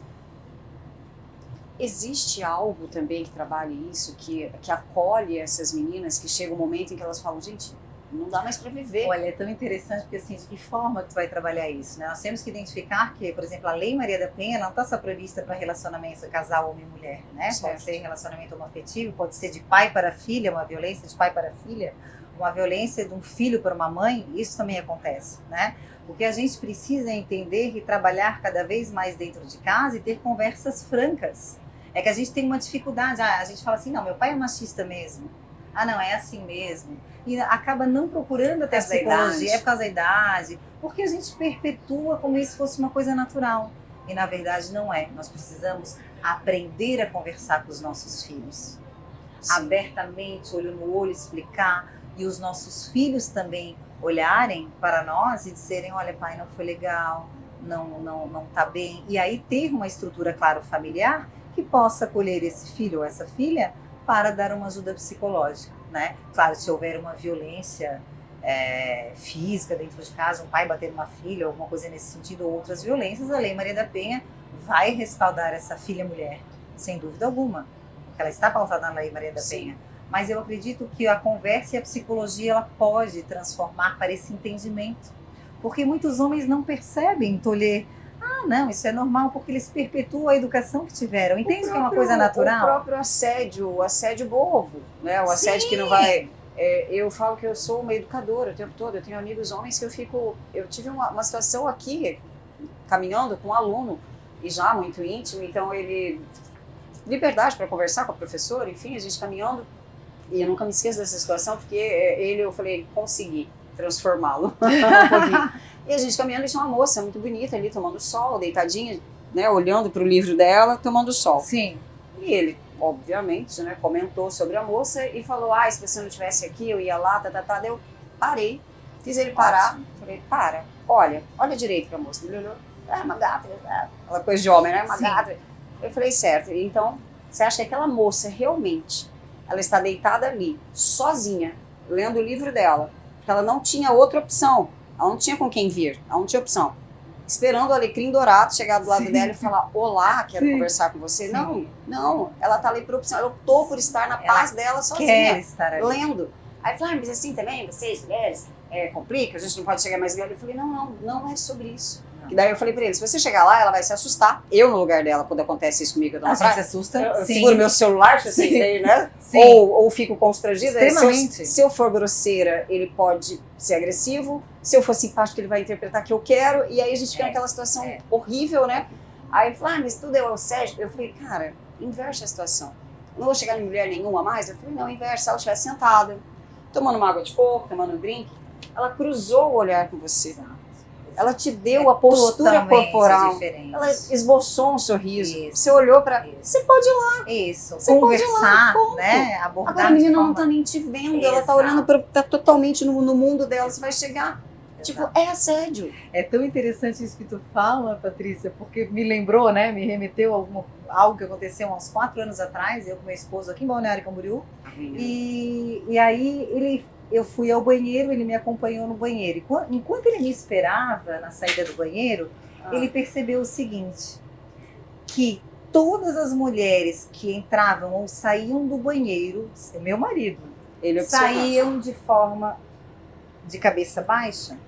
Existe algo também que trabalhe isso, que acolhe essas meninas, que chega um momento em que elas falam, gente, não dá mais para viver. Olha, é tão interessante, porque assim, de que forma que tu vai trabalhar isso, né? Nós temos que identificar que, por exemplo, a Lei Maria da Penha não está só prevista para relacionamento casal homem e mulher, né? Certo. Pode ser relacionamento homoafetivo, pode ser de pai para filha, uma violência de pai para filha, uma violência de um filho para uma mãe, isso também acontece, né? O que a gente precisa é entender e trabalhar cada vez mais dentro de casa e ter conversas francas. É que a gente tem uma dificuldade, a gente fala assim, não, meu pai é machista mesmo. Ah, não, é assim mesmo. E acaba não procurando até a psicologia, é por causa da idade. porque a gente perpetua como se fosse uma coisa natural. E na verdade não é. Nós precisamos aprender a conversar com os nossos filhos. Sim. Abertamente, olho no olho, explicar, e os nossos filhos também olharem para nós e dizerem, olha pai, não foi legal, não tá bem. E aí ter uma estrutura, claro, familiar, que possa acolher esse filho ou essa filha para dar uma ajuda psicológica, né? Claro, se houver uma violência física dentro de casa, um pai bater uma filha, alguma coisa nesse sentido, ou outras violências, a Lei Maria da Penha vai respaldar essa filha mulher, sem dúvida alguma. Ela está pautada na Lei Maria da Penha. Mas eu acredito que a conversa e a psicologia ela pode transformar para esse entendimento. Porque muitos homens não percebem tolher. Ah, não, isso é normal, porque eles perpetuam a educação que tiveram. Entende que é uma coisa natural? O próprio assédio, o assédio bobo, né? O assédio que não vai... eu falo que eu sou uma educadora o tempo todo. Eu tenho amigos homens que eu tive uma situação aqui, caminhando com um aluno, e já muito íntimo, então ele... liberdade para conversar com a professora, enfim, a gente caminhando. E eu nunca me esqueço dessa situação, porque eu falei, consegui transformá-lo um pouquinho. E a gente caminhando, e tinha uma moça muito bonita ali, tomando sol, deitadinha, né, olhando para o livro dela, tomando sol. Sim. E ele, obviamente, né, comentou sobre a moça e falou, se você não estivesse aqui, eu ia lá, Daí eu parei, fiz ele parar. Ótimo. Falei, olha direito para a moça. Ele olhou, uma gata, aquela coisa de homem, né, uma gata. Eu falei, certo, então, você acha que aquela moça realmente, ela está deitada ali, sozinha, lendo o livro dela, porque ela não tinha outra opção, ela não tinha com quem vir, ela não tinha opção, esperando o alecrim dourado chegar do lado dela e falar, olá, quero conversar com você. Não, ela está ali por opção, ela optou por estar na paz dela sozinha, quer estar ali. Lendo. Aí falou, mas assim também, vocês, mulheres, complica, a gente não pode chegar mais velho. Eu falei, não é sobre isso. E daí eu falei pra ele, se você chegar lá, ela vai se assustar. Eu, no lugar dela, quando acontece isso comigo, eu dou uma praia, se assusta. Eu seguro meu celular, né? Ou fico constrangida. Extremamente. Se eu for grosseira, ele pode ser agressivo. Se eu for simpática, ele vai interpretar que eu quero. E aí a gente fica naquela situação horrível, né? Aí ele falou, mas tudo é o Sérgio. Eu falei, cara, inverte a situação. Não vou chegar em mulher nenhuma mais. Eu falei, não, inverte. Se ela estiver sentada, tomando uma água de coco, tomando um drink, ela cruzou o olhar com você. Ela te deu a postura corporal. Diferente. Ela esboçou um sorriso. Isso. Você olhou para... Você pode ir lá. Isso. Você conversar, pode ir lá, né? Abordar. Agora a menina não tá nem te vendo. Exato. Ela tá olhando tá totalmente no mundo dela. Você vai chegar... Exato. Tipo, é assédio. É tão interessante isso que tu fala, Patrícia, porque me lembrou, né? Me remeteu a algo que aconteceu há uns 4 anos atrás. Eu com meu esposo aqui em Balneário Camboriú. E aí eu fui ao banheiro, ele me acompanhou no banheiro. E enquanto ele me esperava na saída do banheiro, ele percebeu o seguinte, que todas as mulheres que entravam ou saíam do banheiro, meu marido, saíam de forma de cabeça baixa,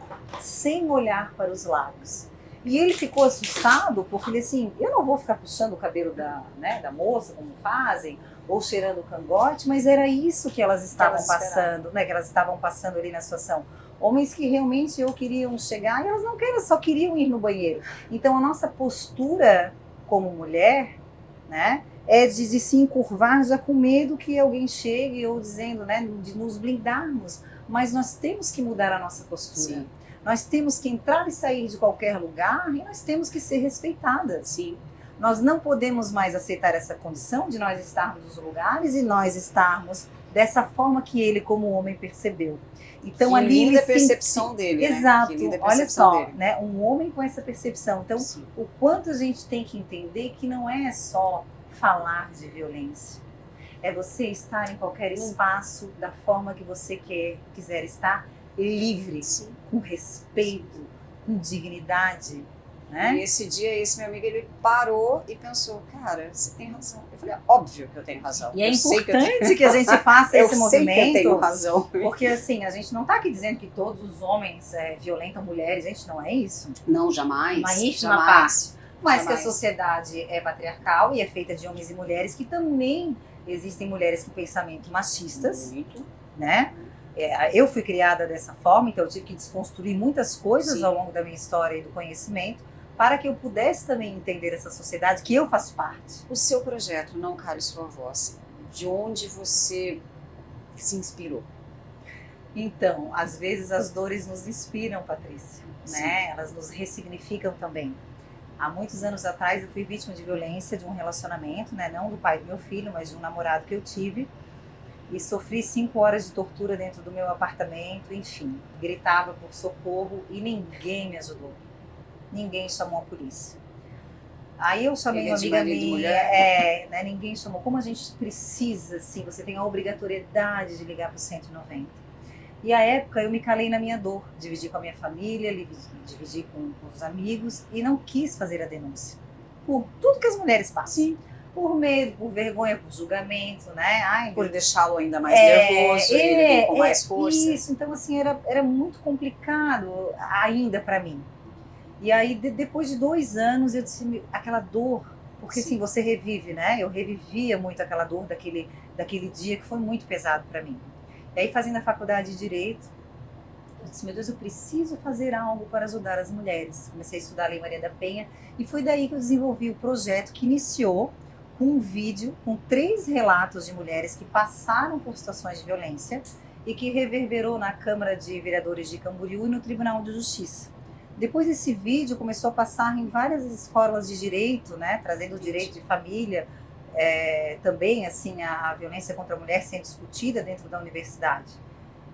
sem olhar para os lados. E ele ficou assustado, porque ele assim, eu não vou ficar puxando o cabelo da moça, como fazem, ou cheirando o cangote, mas era isso que elas estavam passando, né? Que elas estavam passando ali na situação. Homens que realmente queriam chegar e elas não queriam, só queriam ir no banheiro. Então a nossa postura como mulher, né? É de se encurvar já com medo que alguém chegue ou dizendo, né? De nos blindarmos. Mas nós temos que mudar a nossa postura. Sim. Nós temos que entrar e sair de qualquer lugar e nós temos que ser respeitadas. Sim. Nós não podemos mais aceitar essa condição de nós estarmos nos lugares e nós estarmos dessa forma que ele, como homem, percebeu. Então, que ali linda percepção dele, exato, né? Que linda olha só, dele. Né? Um homem com essa percepção. Então, o quanto a gente tem que entender que não é só falar de violência. É você estar em qualquer espaço da forma que você quiser estar, livre, com respeito, com dignidade. Né? E esse dia, esse meu amigo, ele parou e pensou, cara, você tem razão. Eu falei, óbvio que eu tenho razão. E é importante que a gente faça esse movimento. Eu sei que eu tenho razão. Porque assim, a gente não está aqui dizendo que todos os homens violentam mulheres, gente, não é isso. Não, jamais. Uma ínfima parte. Mas que a sociedade é patriarcal e é feita de homens e mulheres, que também existem mulheres com pensamento machistas. Muito. Né? Eu fui criada dessa forma, então eu tive que desconstruir muitas coisas ao longo da minha história e do conhecimento, para que eu pudesse também entender essa sociedade que eu faço parte. O seu projeto, Não Cale Sua Voz, de onde você se inspirou? Então, às vezes as dores nos inspiram, Patrícia, Sim. né? Elas nos ressignificam também. Há muitos anos atrás eu fui vítima de violência de um relacionamento, né? Não do pai do meu filho, mas de um namorado que eu tive. E sofri 5 horas de tortura dentro do meu apartamento, enfim. Gritava por socorro e ninguém me ajudou. Ninguém chamou a polícia. Aí eu chamei uma amiga minha, né, ninguém chamou. Como a gente precisa, assim, você tem a obrigatoriedade de ligar para o 190. E à época eu me calei na minha dor, dividi com a minha família, dividi com os amigos e não quis fazer a denúncia. Por tudo que as mulheres passam. Sim. Por medo, por vergonha, por julgamento, né? Ai, por deixá-lo ainda mais nervoso, ele vem com mais força. Isso, então assim, era muito complicado ainda para mim. E aí, depois de 2 anos, eu disse, aquela dor, porque assim, você revive, né? Eu revivia muito aquela dor daquele dia que foi muito pesado para mim. E aí, fazendo a faculdade de Direito, eu disse, meu Deus, eu preciso fazer algo para ajudar as mulheres. Comecei a estudar a Lei Maria da Penha e foi daí que eu desenvolvi o projeto que iniciou com um vídeo com 3 relatos de mulheres que passaram por situações de violência e que reverberou na Câmara de Vereadores de Camboriú e no Tribunal de Justiça. Depois esse vídeo começou a passar em várias escolas de direito, né, trazendo o direito de família, também assim a violência contra a mulher sendo discutida dentro da universidade.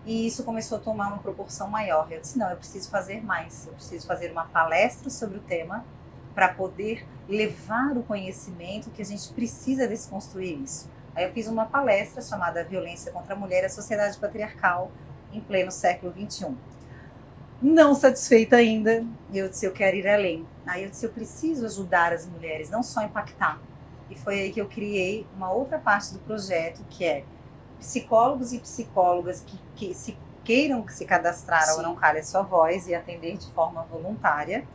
E isso começou a tomar uma proporção maior. Eu disse, não, eu preciso fazer mais, eu preciso fazer uma palestra sobre o tema para poder levar o conhecimento que a gente precisa desconstruir isso. Aí eu fiz uma palestra chamada Violência contra a Mulher e a Sociedade Patriarcal em pleno século XXI. Não satisfeita ainda, eu disse, eu quero ir além. Aí eu disse, eu preciso ajudar as mulheres, não só impactar. E foi aí que eu criei uma outra parte do projeto, que é psicólogos e psicólogas que se queiram se cadastrar ao Não Cale a Sua Voz e atender de forma voluntária.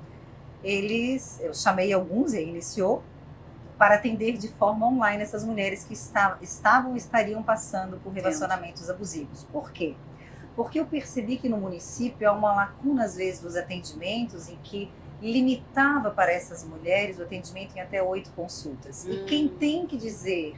Eu chamei alguns, e iniciou, para atender de forma online essas mulheres que estariam passando por relacionamentos abusivos. Por quê? Porque eu percebi que no município há uma lacuna, às vezes, dos atendimentos em que limitava para essas mulheres o atendimento em até 8 consultas. E quem tem que dizer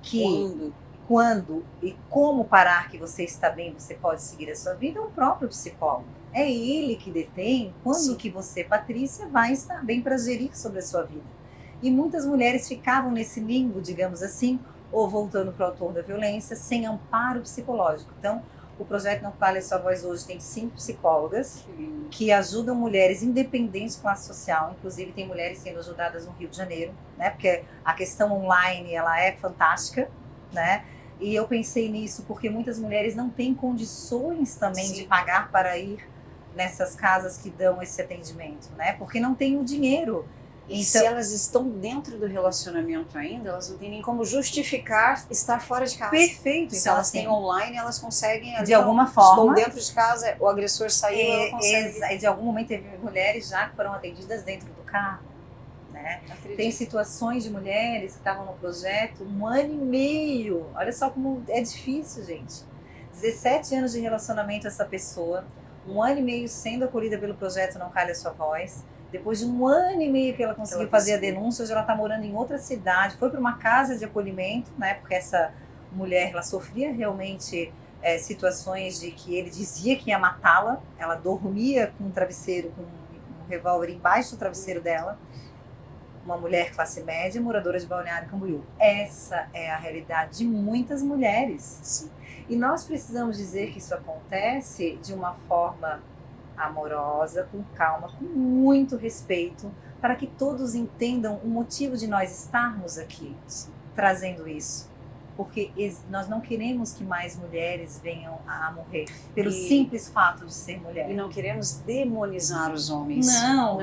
que quando e como parar que você está bem, você pode seguir a sua vida, é o próprio psicólogo. É ele que detém quando que você, Patrícia, vai estar bem para gerir sobre a sua vida. E muitas mulheres ficavam nesse limbo, digamos assim, ou voltando para o autor da violência, sem amparo psicológico. Então, o projeto Não Cale a Sua Voz hoje tem 5 psicólogas que ajudam mulheres independentes de classe social. Inclusive, tem mulheres sendo ajudadas no Rio de Janeiro, né? Porque a questão online, ela é fantástica, né? E eu pensei nisso porque muitas mulheres não têm condições também de pagar para ir nessas casas que dão esse atendimento, né? Porque não tem o dinheiro. E se elas estão dentro do relacionamento ainda, elas não têm nem como justificar estar fora de casa. Perfeito. Se elas têm online, elas conseguem... De alguma forma. Estou dentro de casa, o agressor saiu, ela consegue... De algum momento teve mulheres já que foram atendidas dentro do carro. Né? Tem situações de mulheres que estavam no projeto 1 ano e meio. Olha só como é difícil, gente. 17 anos de relacionamento essa pessoa, 1 ano e meio sendo acolhida pelo projeto Não Cale a Sua Voz. Depois de 1 ano e meio que ela conseguiu fazer a denúncia, hoje ela está morando em outra cidade, foi para uma casa de acolhimento, né? Porque essa mulher, ela sofria realmente situações de que ele dizia que ia matá-la, ela dormia com um travesseiro, com um revólver embaixo do travesseiro dela. Uma mulher classe média, moradora de Balneário Camboriú. Essa é a realidade de muitas mulheres. Sim. E nós precisamos dizer que isso acontece de uma forma amorosa, com calma, com muito respeito, para que todos entendam o motivo de nós estarmos aqui, trazendo isso. Porque nós não queremos que mais mulheres venham a morrer pelo simples fato de ser mulher. E não queremos demonizar os homens. Não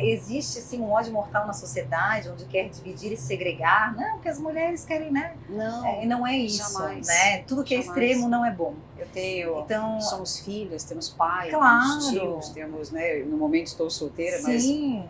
existe assim, um ódio mortal na sociedade, onde quer dividir e segregar. Não, porque as mulheres querem, né? Não, não é isso. Jamais. Né? Tudo que é extremo não é bom. Somos filhas, temos pai, claro. temos tios, temos, né? No momento estou solteira, mas enfim,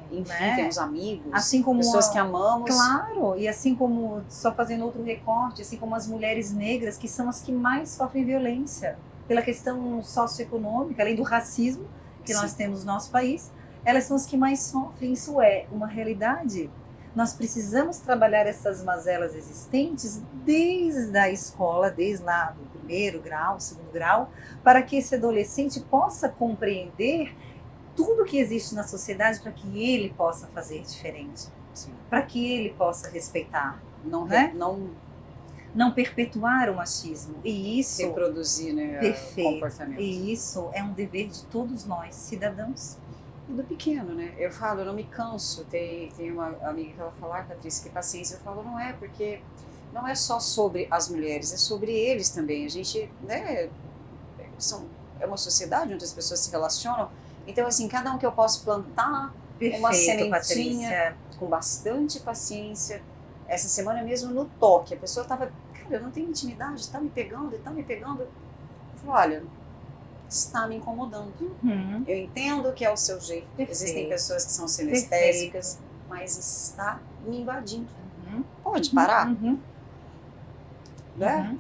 temos amigos, assim como pessoas que amamos. Claro, e assim como, só fazendo outro recorte, assim como as mulheres negras, que são as que mais sofrem violência pela questão socioeconômica, além do racismo que nós temos no nosso país, elas são as que mais sofrem. Isso é uma realidade. Nós precisamos trabalhar essas mazelas existentes desde a escola, desde lá primeiro grau, segundo grau, para que esse adolescente possa compreender tudo que existe na sociedade para que ele possa fazer diferente, para que ele possa respeitar, não perpetuar o machismo. E isso reproduzir, né, comportamento. E isso é um dever de todos nós, cidadãos. E do pequeno, né? Eu falo, eu não me canso. Tem uma amiga que ela fala, Patrícia, que paciência. Eu falo, não é, porque não é só sobre as mulheres, é sobre eles também. A gente, né, é uma sociedade onde as pessoas se relacionam. Então, assim, cada um que eu posso plantar uma sementinha, Patrícia, com bastante paciência. Essa semana mesmo no toque, a pessoa tava, cara, eu não tenho intimidade, tá me pegando. Eu falo, olha, está me incomodando. Eu entendo que é o seu jeito. Existem pessoas que são sinestésicas, mas está me invadindo. Pode parar? Né?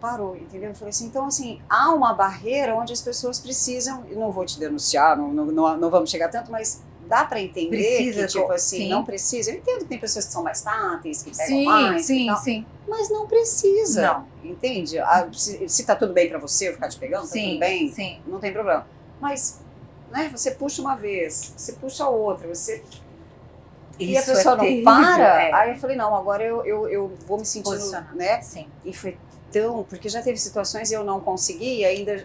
Parou, entendeu? Eu falei assim, então assim, há uma barreira onde as pessoas precisam, eu não vou te denunciar, não vamos chegar tanto, mas dá para entender que, tipo assim, não precisa. Eu entendo que tem pessoas que são mais táteis, que pegam mais e tal, mas não precisa. Não. Entende? Se tá tudo bem para você eu ficar te pegando, tá tudo bem, não tem problema. Mas, né, você puxa uma vez, você puxa outra, e a pessoa não para, aí eu falei, não, agora eu vou me sentindo, né? E foi porque já teve situações e eu não consegui, ainda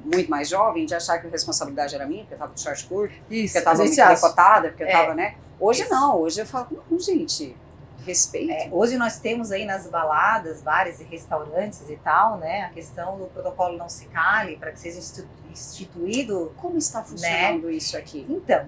muito mais jovem, de achar que a responsabilidade era minha, porque eu tava com short curto, porque eu tava muito decotada, porque eu tava, né? Hoje não, hoje eu falo, não, gente, respeito. Hoje nós temos aí nas baladas, bares e restaurantes e tal, né, a questão do protocolo não se cale, para que seja instituído. Como está funcionando isso aqui? Então,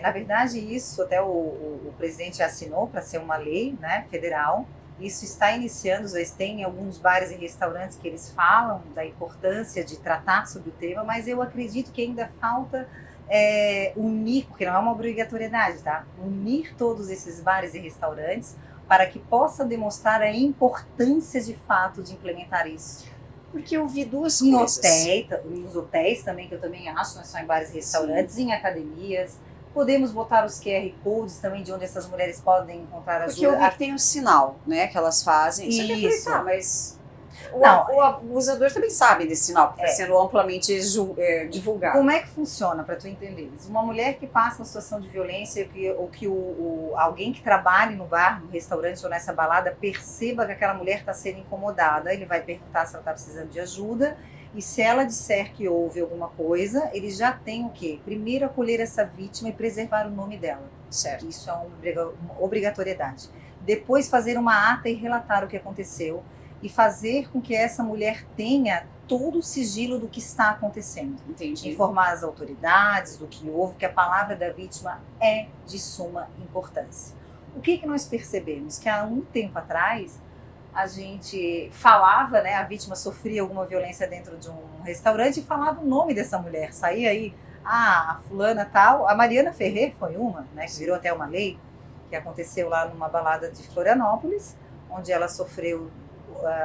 na verdade isso até o presidente assinou para ser uma lei, né, federal. Isso está iniciando, já tem alguns bares e restaurantes que eles falam da importância de tratar sobre o tema, mas eu acredito que ainda falta unir, porque não é uma obrigatoriedade, tá? Unir todos esses bares e restaurantes para que possa demonstrar a importância de fato de implementar isso. Porque eu vi duas coisas. Nos hotéis também, que eu também acho, não é só em bares e restaurantes, em academias. Podemos botar os QR Codes também de onde essas mulheres podem encontrar ajuda. Porque eu vi que tem um sinal, né, que elas fazem. Isso. Mas o abusador também sabe desse sinal, porque está sendo amplamente divulgado. Como é que funciona, para tu entender? Uma mulher que passa uma situação de violência ou que alguém que trabalhe no bar, no restaurante ou nessa balada perceba que aquela mulher está sendo incomodada, ele vai perguntar se ela está precisando de ajuda. E se ela disser que houve alguma coisa, ele já tem o quê? Primeiro acolher essa vítima e preservar o nome dela. Certo. Isso é uma obrigatoriedade. Depois fazer uma ata e relatar o que aconteceu e fazer com que essa mulher tenha todo o sigilo do que está acontecendo. Entendi. Informar as autoridades do que houve, que a palavra da vítima é de suma importância. O que nós percebemos? Que há um tempo atrás, a gente falava, né, a vítima sofria alguma violência dentro de um restaurante e falava o nome dessa mulher. Saía aí, a fulana tal, a Mariana Ferrer foi uma, né, que virou até uma lei, que aconteceu lá numa balada de Florianópolis, onde ela sofreu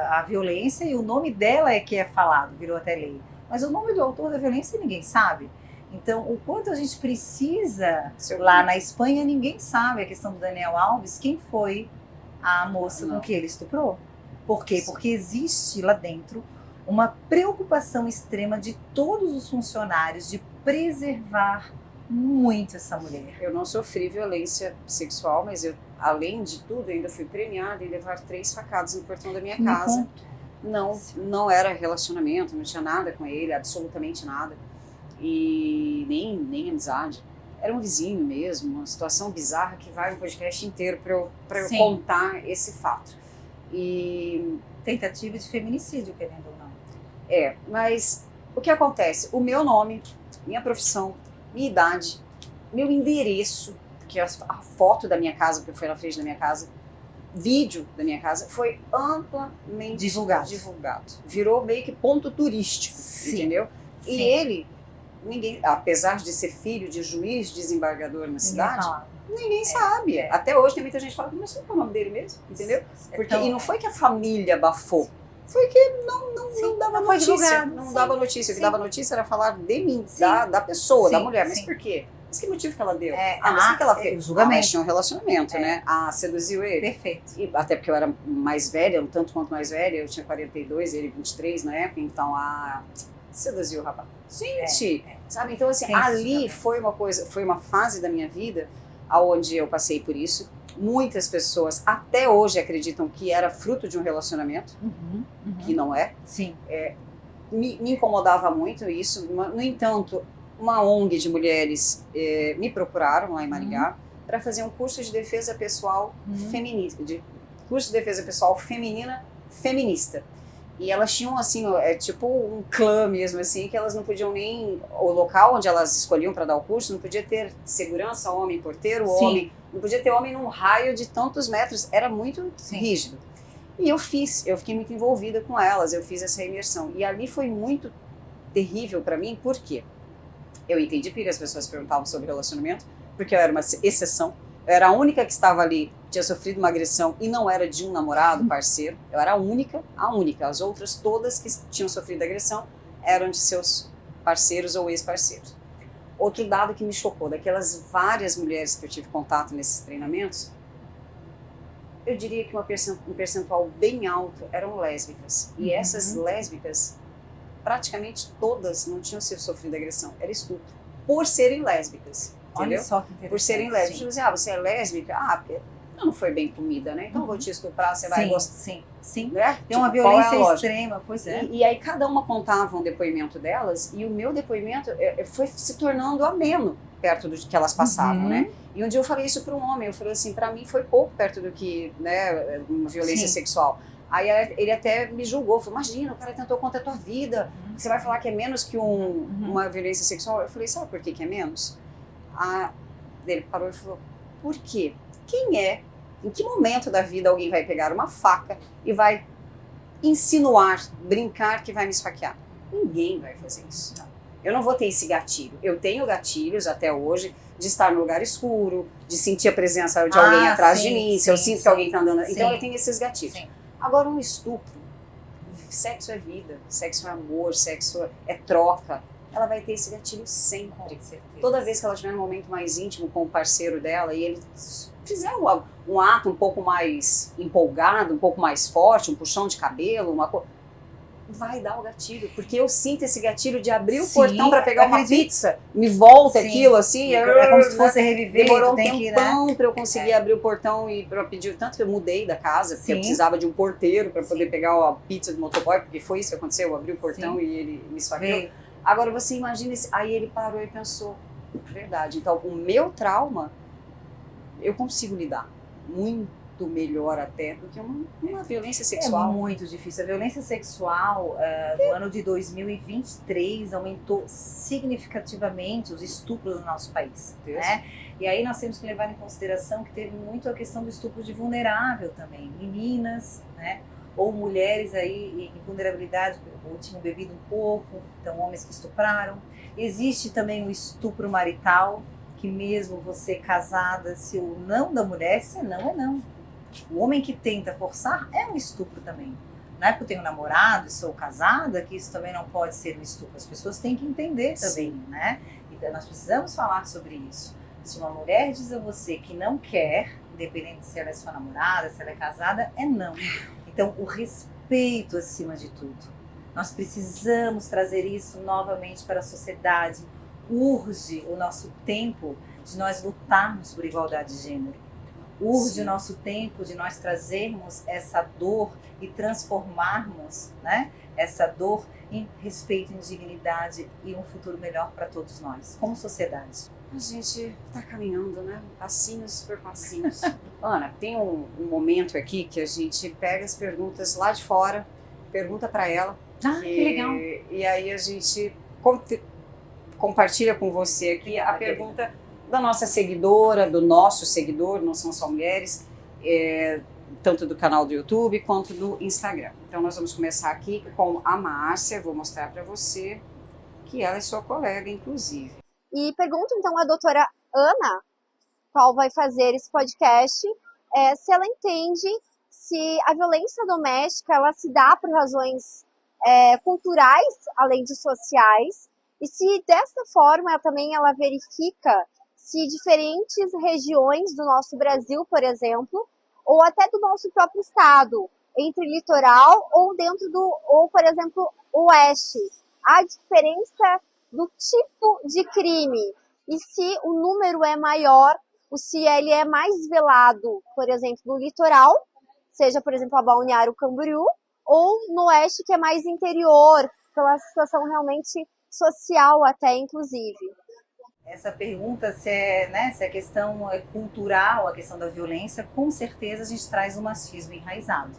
a violência e o nome dela é que é falado, virou até lei. Mas o nome do autor da violência ninguém sabe. Então, o quanto a gente precisa, lá na Espanha ninguém sabe a questão do Daniel Alves, quem foi a moça com que ele estuprou. Por quê? Porque existe lá dentro uma preocupação extrema de todos os funcionários de preservar muito essa mulher. Eu não sofri violência sexual, mas eu, além de tudo, ainda fui premiada em levar 3 facadas no portão da minha casa. Não era relacionamento, não tinha nada com ele, absolutamente nada. E nem amizade. Era um vizinho mesmo, uma situação bizarra que vai um podcast inteiro para eu contar esse fato. E tentativa de feminicídio, querendo ou não. Mas o que acontece? O meu nome, minha profissão, minha idade, meu endereço, porque a foto da minha casa, porque foi na frente da minha casa, vídeo da minha casa, foi amplamente divulgado. Virou meio que ponto turístico, entendeu? Sim. E ele... Ninguém, apesar de ser filho de juiz desembargador na cidade, ninguém sabe. Até hoje tem muita gente que fala, mas não é o nome dele mesmo, entendeu? Porque, e não foi que a família abafou, foi que não dava notícia. Não dava notícia. O que dava notícia era falar de mim, da pessoa, da mulher. Mas por quê? Mas que motivo que ela deu? É, Mas o que ela fez? o julgamento. Mas tinha um relacionamento, né? Seduziu ele. Perfeito. E até porque eu era mais velha, um tanto quanto mais velha, eu tinha 42, ele 23 na época, então seduziu o rapaz. Gente, sabe? Então assim, ali foi uma fase da minha vida onde eu passei por isso. Muitas pessoas até hoje acreditam que era fruto de um relacionamento, que não é. Sim. Me incomodava muito isso. No entanto, uma ONG de mulheres me procuraram lá em Maringá para fazer um curso de defesa pessoal feminina feminista. E elas tinham assim, tipo um clã mesmo assim, que elas não podiam nem o local onde elas escolhiam para dar o curso não podia ter segurança, homem porteiro, homem, não podia ter homem num raio de tantos metros, era muito rígido. E eu fiquei muito envolvida com elas, eu fiz essa imersão. E ali foi muito terrível para mim, por quê? Eu entendi porque as pessoas perguntavam sobre relacionamento, porque eu era uma exceção. Eu era a única que estava ali, tinha sofrido uma agressão e não era de um namorado, parceiro. Eu era a única. As outras todas que tinham sofrido agressão eram de seus parceiros ou ex-parceiros. Outro dado que me chocou, daquelas várias mulheres que eu tive contato nesses treinamentos, eu diria que um percentual bem alto eram lésbicas. E essas lésbicas, praticamente todas não tinham sofrido agressão, era estupro, por serem lésbicas. Entendeu? Olha só que interessante. Por serem lésbicas. Tipo assim, você é lésbica? Porque não foi bem comida, né? Então vou te estuprar, você vai gostar. Sim. Né? Tem uma violência extrema, pois é. E aí cada uma contava um depoimento delas, e o meu depoimento foi se tornando ameno perto do que elas passavam, né? E um dia eu falei isso para um homem, eu falei assim, para mim foi pouco perto do que, né, uma violência sexual. Aí ele até me julgou, falou, imagina, o cara tentou contra a tua vida, você vai falar que é menos que uma violência sexual? Eu falei, sabe por que é menos? Ele parou e falou, por quê? Em que momento da vida alguém vai pegar uma faca e vai insinuar, brincar que vai me esfaquear? Ninguém vai fazer isso. Eu não vou ter esse gatilho. Eu tenho gatilhos até hoje de estar no lugar escuro, de sentir a presença de alguém atrás de mim, se eu sinto que alguém está andando. Então eu tenho esses gatilhos. Agora, um estupro, sexo é vida, sexo é amor, sexo é troca. Ela vai ter esse gatilho sempre. Toda vez que ela tiver um momento mais íntimo com o parceiro dela e ele fizer um ato um pouco mais empolgado, um pouco mais forte, um puxão de cabelo, vai dar o gatilho, porque eu sinto esse gatilho de abrir o portão para pegar uma pizza, me volta aquilo assim, é como se fosse reviver. Demorou um tempão para eu conseguir abrir o portão e para pedir, tanto que eu mudei da casa, porque eu precisava de um porteiro para poder pegar a pizza do motoboy, porque foi isso que aconteceu, eu abri o portão e ele me esfaqueou. Agora você imagina, aí ele parou e pensou, verdade, então o meu trauma eu consigo lidar muito melhor até do que uma violência sexual. É muito difícil. A violência sexual no ano de 2023 aumentou significativamente os estupros no nosso país, né? E aí nós temos que levar em consideração que teve muito a questão do estupro de vulnerável também, meninas, né? Ou mulheres aí em vulnerabilidade, ou tinham bebido um pouco, então homens que estupraram. Existe também o estupro marital, que mesmo você casada, se o não da mulher, se não é não. O homem que tenta forçar é um estupro também. Não é porque eu tenho um namorado e sou casada que isso também não pode ser um estupro. As pessoas têm que entender também, né? Então nós precisamos falar sobre isso. Se uma mulher diz a você que não quer, independente se ela é sua namorada, se ela é casada, é não. Então o respeito acima de tudo. Nós precisamos trazer isso novamente para a sociedade. Urge o nosso tempo de nós lutarmos por igualdade de gênero. Urge o nosso tempo de nós trazermos essa dor e transformarmos, né, essa dor em respeito, em dignidade e um futuro melhor para todos nós, como sociedade. A gente está caminhando, né? Passinhos por passinhos. Ana, tem um momento aqui que a gente pega as perguntas lá de fora, pergunta para ela. Que legal. E aí a gente compartilha com você aqui a pergunta da nossa seguidora, do nosso seguidor, não são só mulheres, tanto do canal do YouTube quanto do Instagram. Então nós vamos começar aqui com a Márcia, vou mostrar para você que ela é sua colega, inclusive. E pergunto então à doutora Ana, qual vai fazer esse podcast, se ela entende se a violência doméstica ela se dá por razões culturais, além de sociais, e se dessa forma ela verifica se diferentes regiões do nosso Brasil, por exemplo, ou até do nosso próprio estado, entre litoral ou, por exemplo, oeste, há diferença do tipo de crime e se o número é maior, ou se ele é mais velado, por exemplo, no litoral, seja, por exemplo, a Balneário Camboriú, ou no oeste, que é mais interior, pela situação realmente social até, inclusive. Essa pergunta se a questão é cultural, a questão da violência, com certeza a gente traz o machismo enraizado.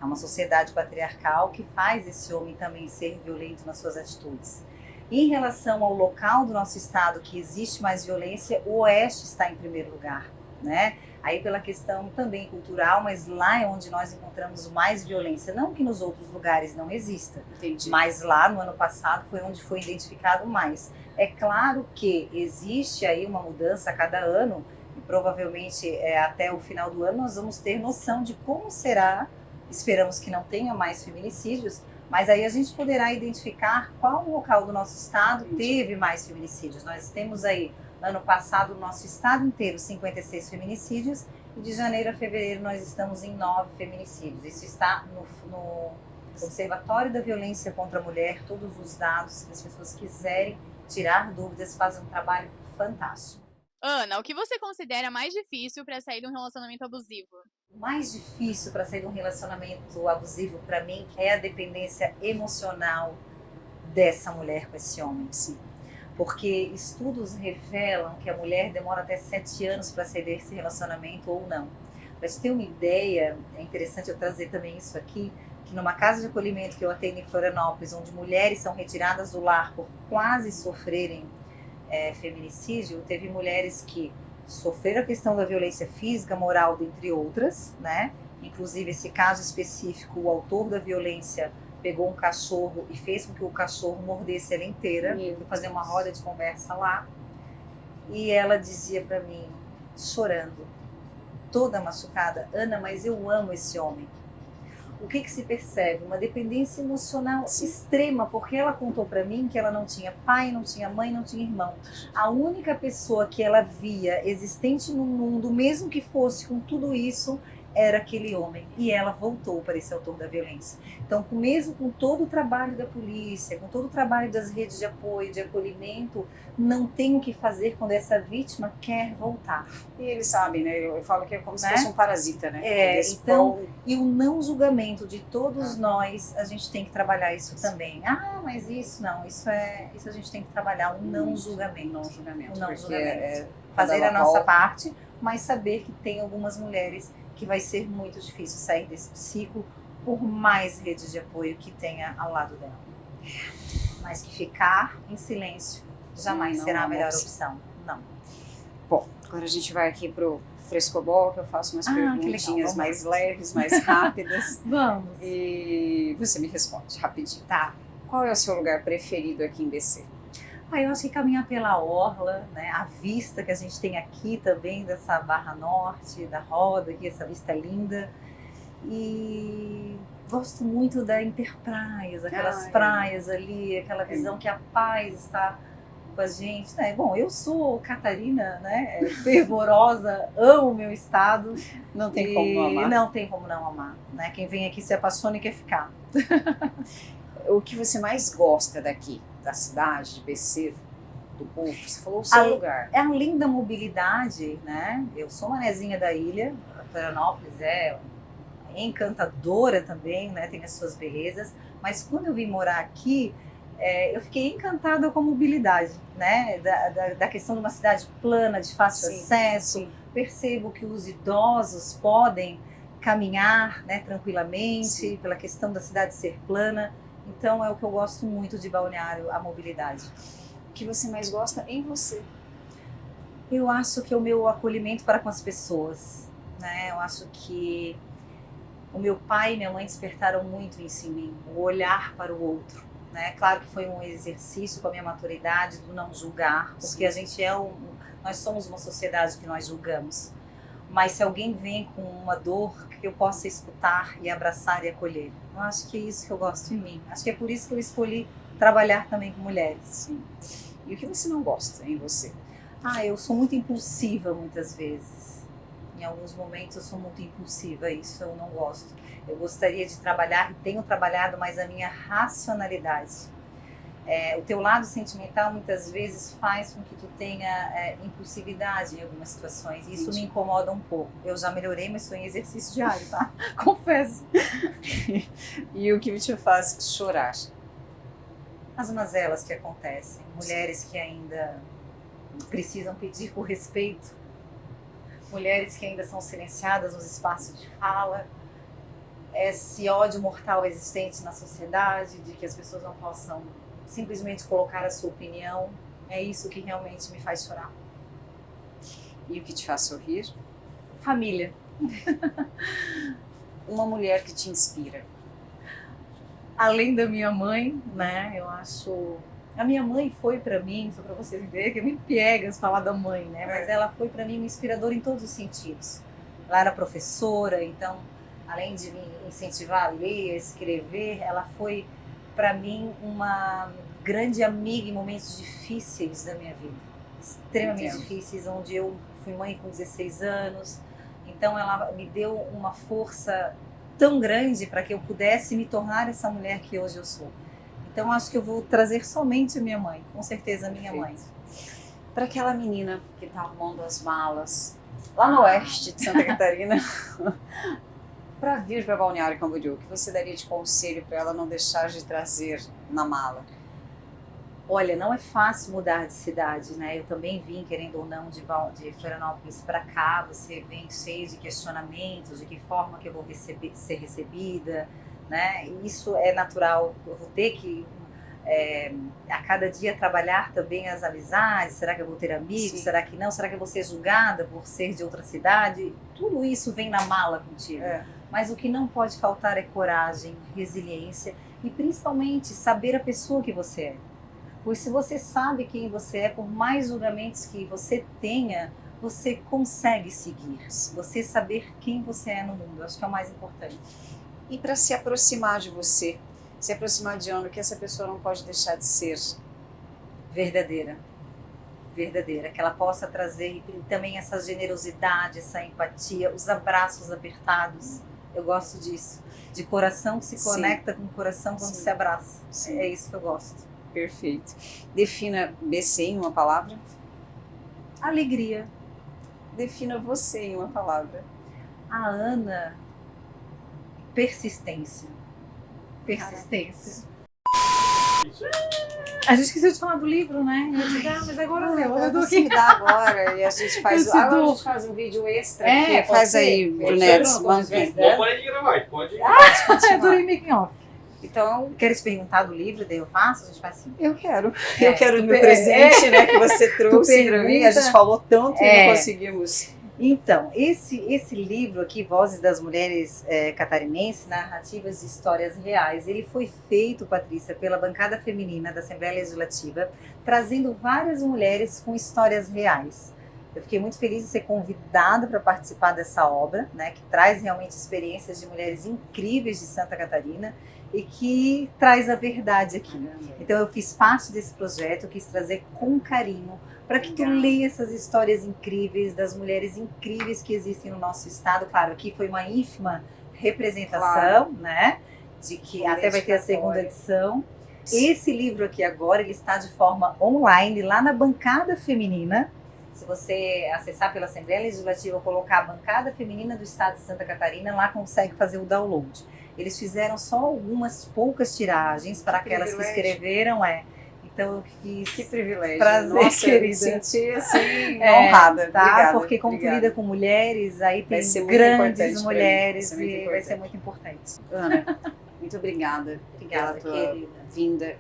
É uma sociedade patriarcal que faz esse homem também ser violento nas suas atitudes. Em relação ao local do nosso estado que existe mais violência, o oeste está em primeiro lugar, né? Aí pela questão também cultural, mas lá é onde nós encontramos mais violência. Não que nos outros lugares não exista, Entendi. mas lá no ano passado foi onde foi identificado mais. É claro que existe aí uma mudança a cada ano e provavelmente até o final do ano nós vamos ter noção de como será. Esperamos que não tenha mais feminicídios, mas aí a gente poderá identificar qual local do nosso estado teve mais feminicídios. Nós temos aí, ano passado, no nosso estado inteiro, 56 feminicídios, e de janeiro a fevereiro nós estamos em 9 feminicídios. Isso está no Observatório da Violência contra a Mulher, todos os dados, se as pessoas quiserem tirar dúvidas, fazem um trabalho fantástico. Ana, o que você considera mais difícil para sair de um relacionamento abusivo? O mais difícil para sair de um relacionamento abusivo para mim é a dependência emocional dessa mulher com esse homem. Sim. Porque estudos revelam que a mulher demora até 7 anos para sair desse relacionamento ou não. Para te ter uma ideia, é interessante eu trazer também isso aqui, que numa casa de acolhimento que eu atendo em Florianópolis, onde mulheres são retiradas do lar por quase sofrerem feminicídio, teve mulheres que sofreram a questão da violência física, moral, dentre outras, né? Inclusive, esse caso específico, o autor da violência pegou um cachorro e fez com que o cachorro mordesse ela inteira. Fui fazer uma roda de conversa lá. E ela dizia para mim, chorando, toda machucada, Ana, mas eu amo esse homem. O que se percebe? Uma dependência emocional extrema, porque ela contou para mim que ela não tinha pai, não tinha mãe, não tinha irmão. A única pessoa que ela via existente no mundo, mesmo que fosse com tudo isso, era aquele homem. E ela voltou para esse autor da violência. Então, mesmo com todo o trabalho da polícia, com todo o trabalho das redes de apoio, de acolhimento, não tem o que fazer quando essa vítima quer voltar. E eles sabem, né? Eu falo que é como se fosse um parasita, né? Então, e o não julgamento de todos nós, a gente tem que trabalhar isso também. Ah, mas isso não, isso a gente tem que trabalhar, o não julgamento. Não julgamento. O não julgamento. Fazer a nossa parte, mas saber que tem algumas mulheres que vai ser muito difícil sair desse ciclo, por mais redes de apoio que tenha ao lado dela. Mas que ficar em silêncio jamais será a melhor opção. Não. Bom, agora a gente vai aqui pro frescobol, que eu faço umas perguntinhas mais leves, mais rápidas. Vamos. E você me responde rapidinho. Tá. Qual é o seu lugar preferido aqui em BC? Eu acho que caminhar pela orla, né, a vista que a gente tem aqui também dessa Barra Norte, da Roda, aqui, essa vista linda. E gosto muito da Interpraias, aquelas praias ali, aquela visão que a paz está com a gente, né? Bom, eu sou catarina, né, fervorosa, amo o meu estado. Não tem como não amar. Não tem como não amar, né? Quem vem aqui se apaixona e quer ficar. O que você mais gosta daqui, da cidade, de BC, do povo? Você falou o seu lugar. Além da mobilidade, né? Eu sou manezinha da ilha, Florianópolis é encantadora também, né? Tem as suas belezas, mas quando eu vim morar aqui, eu fiquei encantada com a mobilidade, né? Da questão de uma cidade plana, de fácil acesso. Sim. Percebo que os idosos podem caminhar, né, tranquilamente, pela questão da cidade ser plana. Então é o que eu gosto muito de Balneário, a mobilidade. O que você mais gosta em você? Eu acho que é o meu acolhimento para com as pessoas, né? Eu acho que o meu pai e minha mãe despertaram muito isso em mim, o olhar para o outro, né? Claro que foi um exercício com a minha maturidade do não julgar, porque a gente nós somos uma sociedade que nós julgamos. Mas se alguém vem com uma dor, que eu possa escutar e abraçar e acolher. Eu acho que é isso que eu gosto em mim. Acho que é por isso que eu escolhi trabalhar também com mulheres. Sim. E o que você não gosta em você? Eu sou muito impulsiva muitas vezes. Em alguns momentos eu sou muito impulsiva, isso eu não gosto. Eu gostaria de trabalhar, e tenho trabalhado mais a minha racionalidade. O teu lado sentimental muitas vezes faz com que tu tenha impulsividade em algumas situações. Isso me incomoda um pouco. Eu já melhorei, mas estou em exercício diário, tá? Confesso. E o que te faz chorar? As mazelas que acontecem, mulheres que ainda precisam pedir por respeito, mulheres que ainda são silenciadas nos espaços de fala, esse ódio mortal existente na sociedade, de que as pessoas não possam simplesmente colocar a sua opinião, é isso que realmente me faz chorar. E o que te faz sorrir? Família. Uma mulher que te inspira. Além da minha mãe, né, eu acho... A minha mãe foi para mim, só para vocês entenderem, que é muito piegas falar da mãe, né, mas ela foi para mim uma inspiradora em todos os sentidos. Ela era professora, então, além de me incentivar a ler, a escrever, ela foi para mim uma grande amiga em momentos difíceis da minha vida, extremamente difíceis, onde eu fui mãe com 16 anos, então ela me deu uma força tão grande para que eu pudesse me tornar essa mulher que hoje eu sou. Então acho que eu vou trazer somente a minha mãe, com certeza a minha mãe. Para aquela menina que está arrumando as malas, lá no oeste de Santa Catarina, para vir para Balneário Camboriú, o que você daria de conselho para ela não deixar de trazer na mala? Olha, não é fácil mudar de cidade, né? Eu também vim, querendo ou não, de Florianópolis para cá. Você vem cheio de questionamentos, de que forma que eu vou ser recebida, né? Isso é natural. Eu vou ter que, a cada dia, trabalhar também as amizades. Será que eu vou ter amigos? Sim. Será que não? Será que eu vou ser julgada por ser de outra cidade? Tudo isso vem na mala contigo. Mas o que não pode faltar é coragem, resiliência e principalmente saber a pessoa que você é. Pois se você sabe quem você é, por mais julgamentos que você tenha, você consegue seguir. Você saber quem você é no mundo, acho que é o mais importante. E para se aproximar de você, se aproximar de Ana, que essa pessoa não pode deixar de ser verdadeira. Verdadeira, que ela possa trazer também essa generosidade, essa empatia, os abraços apertados. Eu gosto disso, de coração que se conecta com o coração quando se abraça. É isso que eu gosto. Perfeito. Defina BC em uma palavra. Alegria. Defina você em uma palavra. A Ana, persistência. Persistência. A gente esqueceu de falar do livro, né? Eu disse, mas agora eu tô aqui. Agora e a gente faz, agora a gente faz um vídeo extra. Faz aí, Brunetes. Vamos parar de gravar, pode adorei making off. Então, queres perguntar do livro, daí eu faço? A gente faz assim. Eu quero. Eu quero o meu presente, né, que você trouxe para mim. A gente falou tanto e não conseguimos. Então, esse livro aqui, Vozes das Mulheres Catarinenses, Narrativas de Histórias Reais, ele foi feito, Patrícia, pela bancada feminina da Assembleia Legislativa, trazendo várias mulheres com histórias reais. Eu fiquei muito feliz de ser convidada para participar dessa obra, né, que traz realmente experiências de mulheres incríveis de Santa Catarina e que traz a verdade aqui. Então eu fiz parte desse projeto, eu quis trazer com carinho para que tu leia essas histórias incríveis das mulheres incríveis que existem no nosso estado. Claro, aqui foi uma ínfima representação, né, de que até vai ter a segunda edição. Esse livro aqui agora, ele está de forma online lá na bancada feminina. Se você acessar pela Assembleia Legislativa, colocar a bancada feminina do estado de Santa Catarina, lá consegue fazer o download. Eles fizeram só algumas poucas tiragens para aquelas que escreveram, Então eu quis... Que privilégio. Prazer, nossa, querida. Me senti assim, honrada. Tá? Obrigada. Porque como tu lida com mulheres, aí tem grandes mulheres e vai ser muito importante. Ana, muito obrigada. Obrigada, querida. Vinda.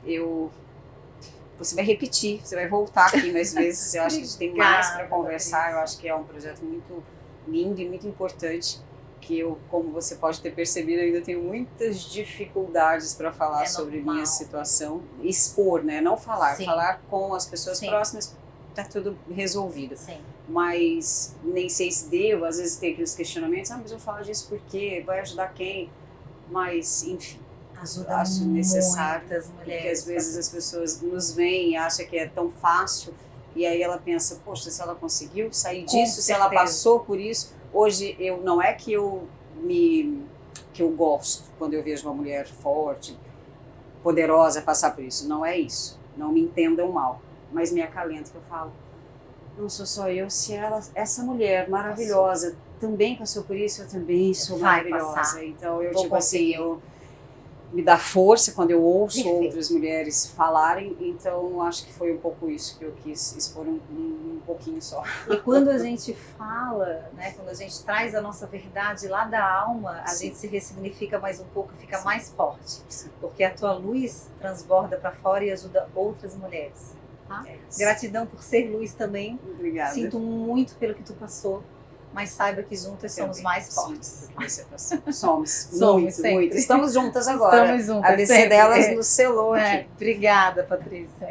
Você vai repetir, você vai voltar aqui mais vezes. Eu acho que a gente tem mais para conversar. Eu acho que é um projeto muito lindo e muito importante. Que eu, como você pode ter percebido, ainda tenho muitas dificuldades para falar sobre minha situação. Expor, né? Não falar. Sim. Falar com as pessoas próximas, tá tudo resolvido. Sim. Mas nem sei se devo, às vezes tem aqueles questionamentos, mas eu falo disso por quê? Vai ajudar quem? Mas, enfim, acho necessário. Muitas mulheres. Porque às vezes as pessoas nos veem e acham que é tão fácil E aí ela pensa, poxa, se ela conseguiu sair Com disso, se ela certeza. passou por isso, hoje não é que eu gosto quando eu vejo uma mulher forte, poderosa passar por isso. Não é isso. Não me entendam mal. Mas me acalenta que eu falo, não sou só eu, se essa mulher maravilhosa também passou por isso, eu também sou Vai maravilhosa. passar. Então eu, Vou tipo assim, conseguir. me dá força quando eu ouço Perfeito. outras mulheres falarem, então acho que foi um pouco isso que eu quis expor um pouquinho só. E quando a gente fala, né, quando a gente traz a nossa verdade lá da alma, a Sim. gente se ressignifica mais um pouco, fica Sim. mais forte. Sim. Porque a tua luz transborda para fora e ajuda outras mulheres. É isso. Gratidão por ser luz também. Obrigada. Sinto muito pelo que tu passou, mas saiba que juntas somos mais fortes. Somos muito, sempre. muito. Estamos juntas agora. Estamos juntas. A ABC sempre. delas nos selou aqui. Obrigada, Patrícia.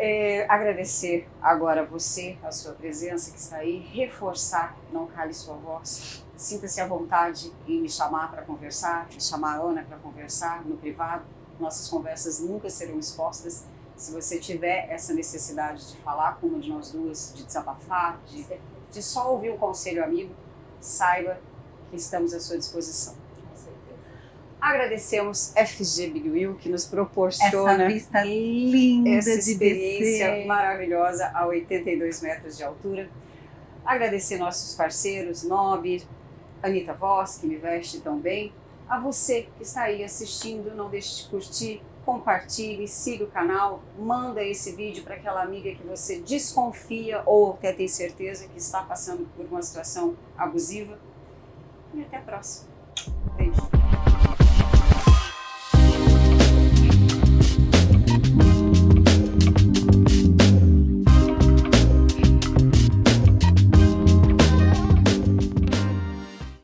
Agradecer agora a você, a sua presença que está aí, reforçar, não cale sua voz. Sinta-se à vontade em me chamar para conversar, me chamar a Ana para conversar no privado. Nossas conversas nunca serão expostas. Se você tiver essa necessidade de falar com uma de nós duas, de desabafar, de só ouvir um conselho amigo, saiba que estamos à sua disposição. Agradecemos FG Big Wheel, que nos proporciona Essa vista linda essa de experiência BC. maravilhosa a 82 metros de altura. Agradecer nossos parceiros, Nobir, Anitta Voss, que me veste tão bem. A você que está aí assistindo, não deixe de curtir, compartilhe, siga o canal, manda esse vídeo para aquela amiga que você desconfia ou até tem certeza que está passando por uma situação abusiva. E até a próxima. Beijo.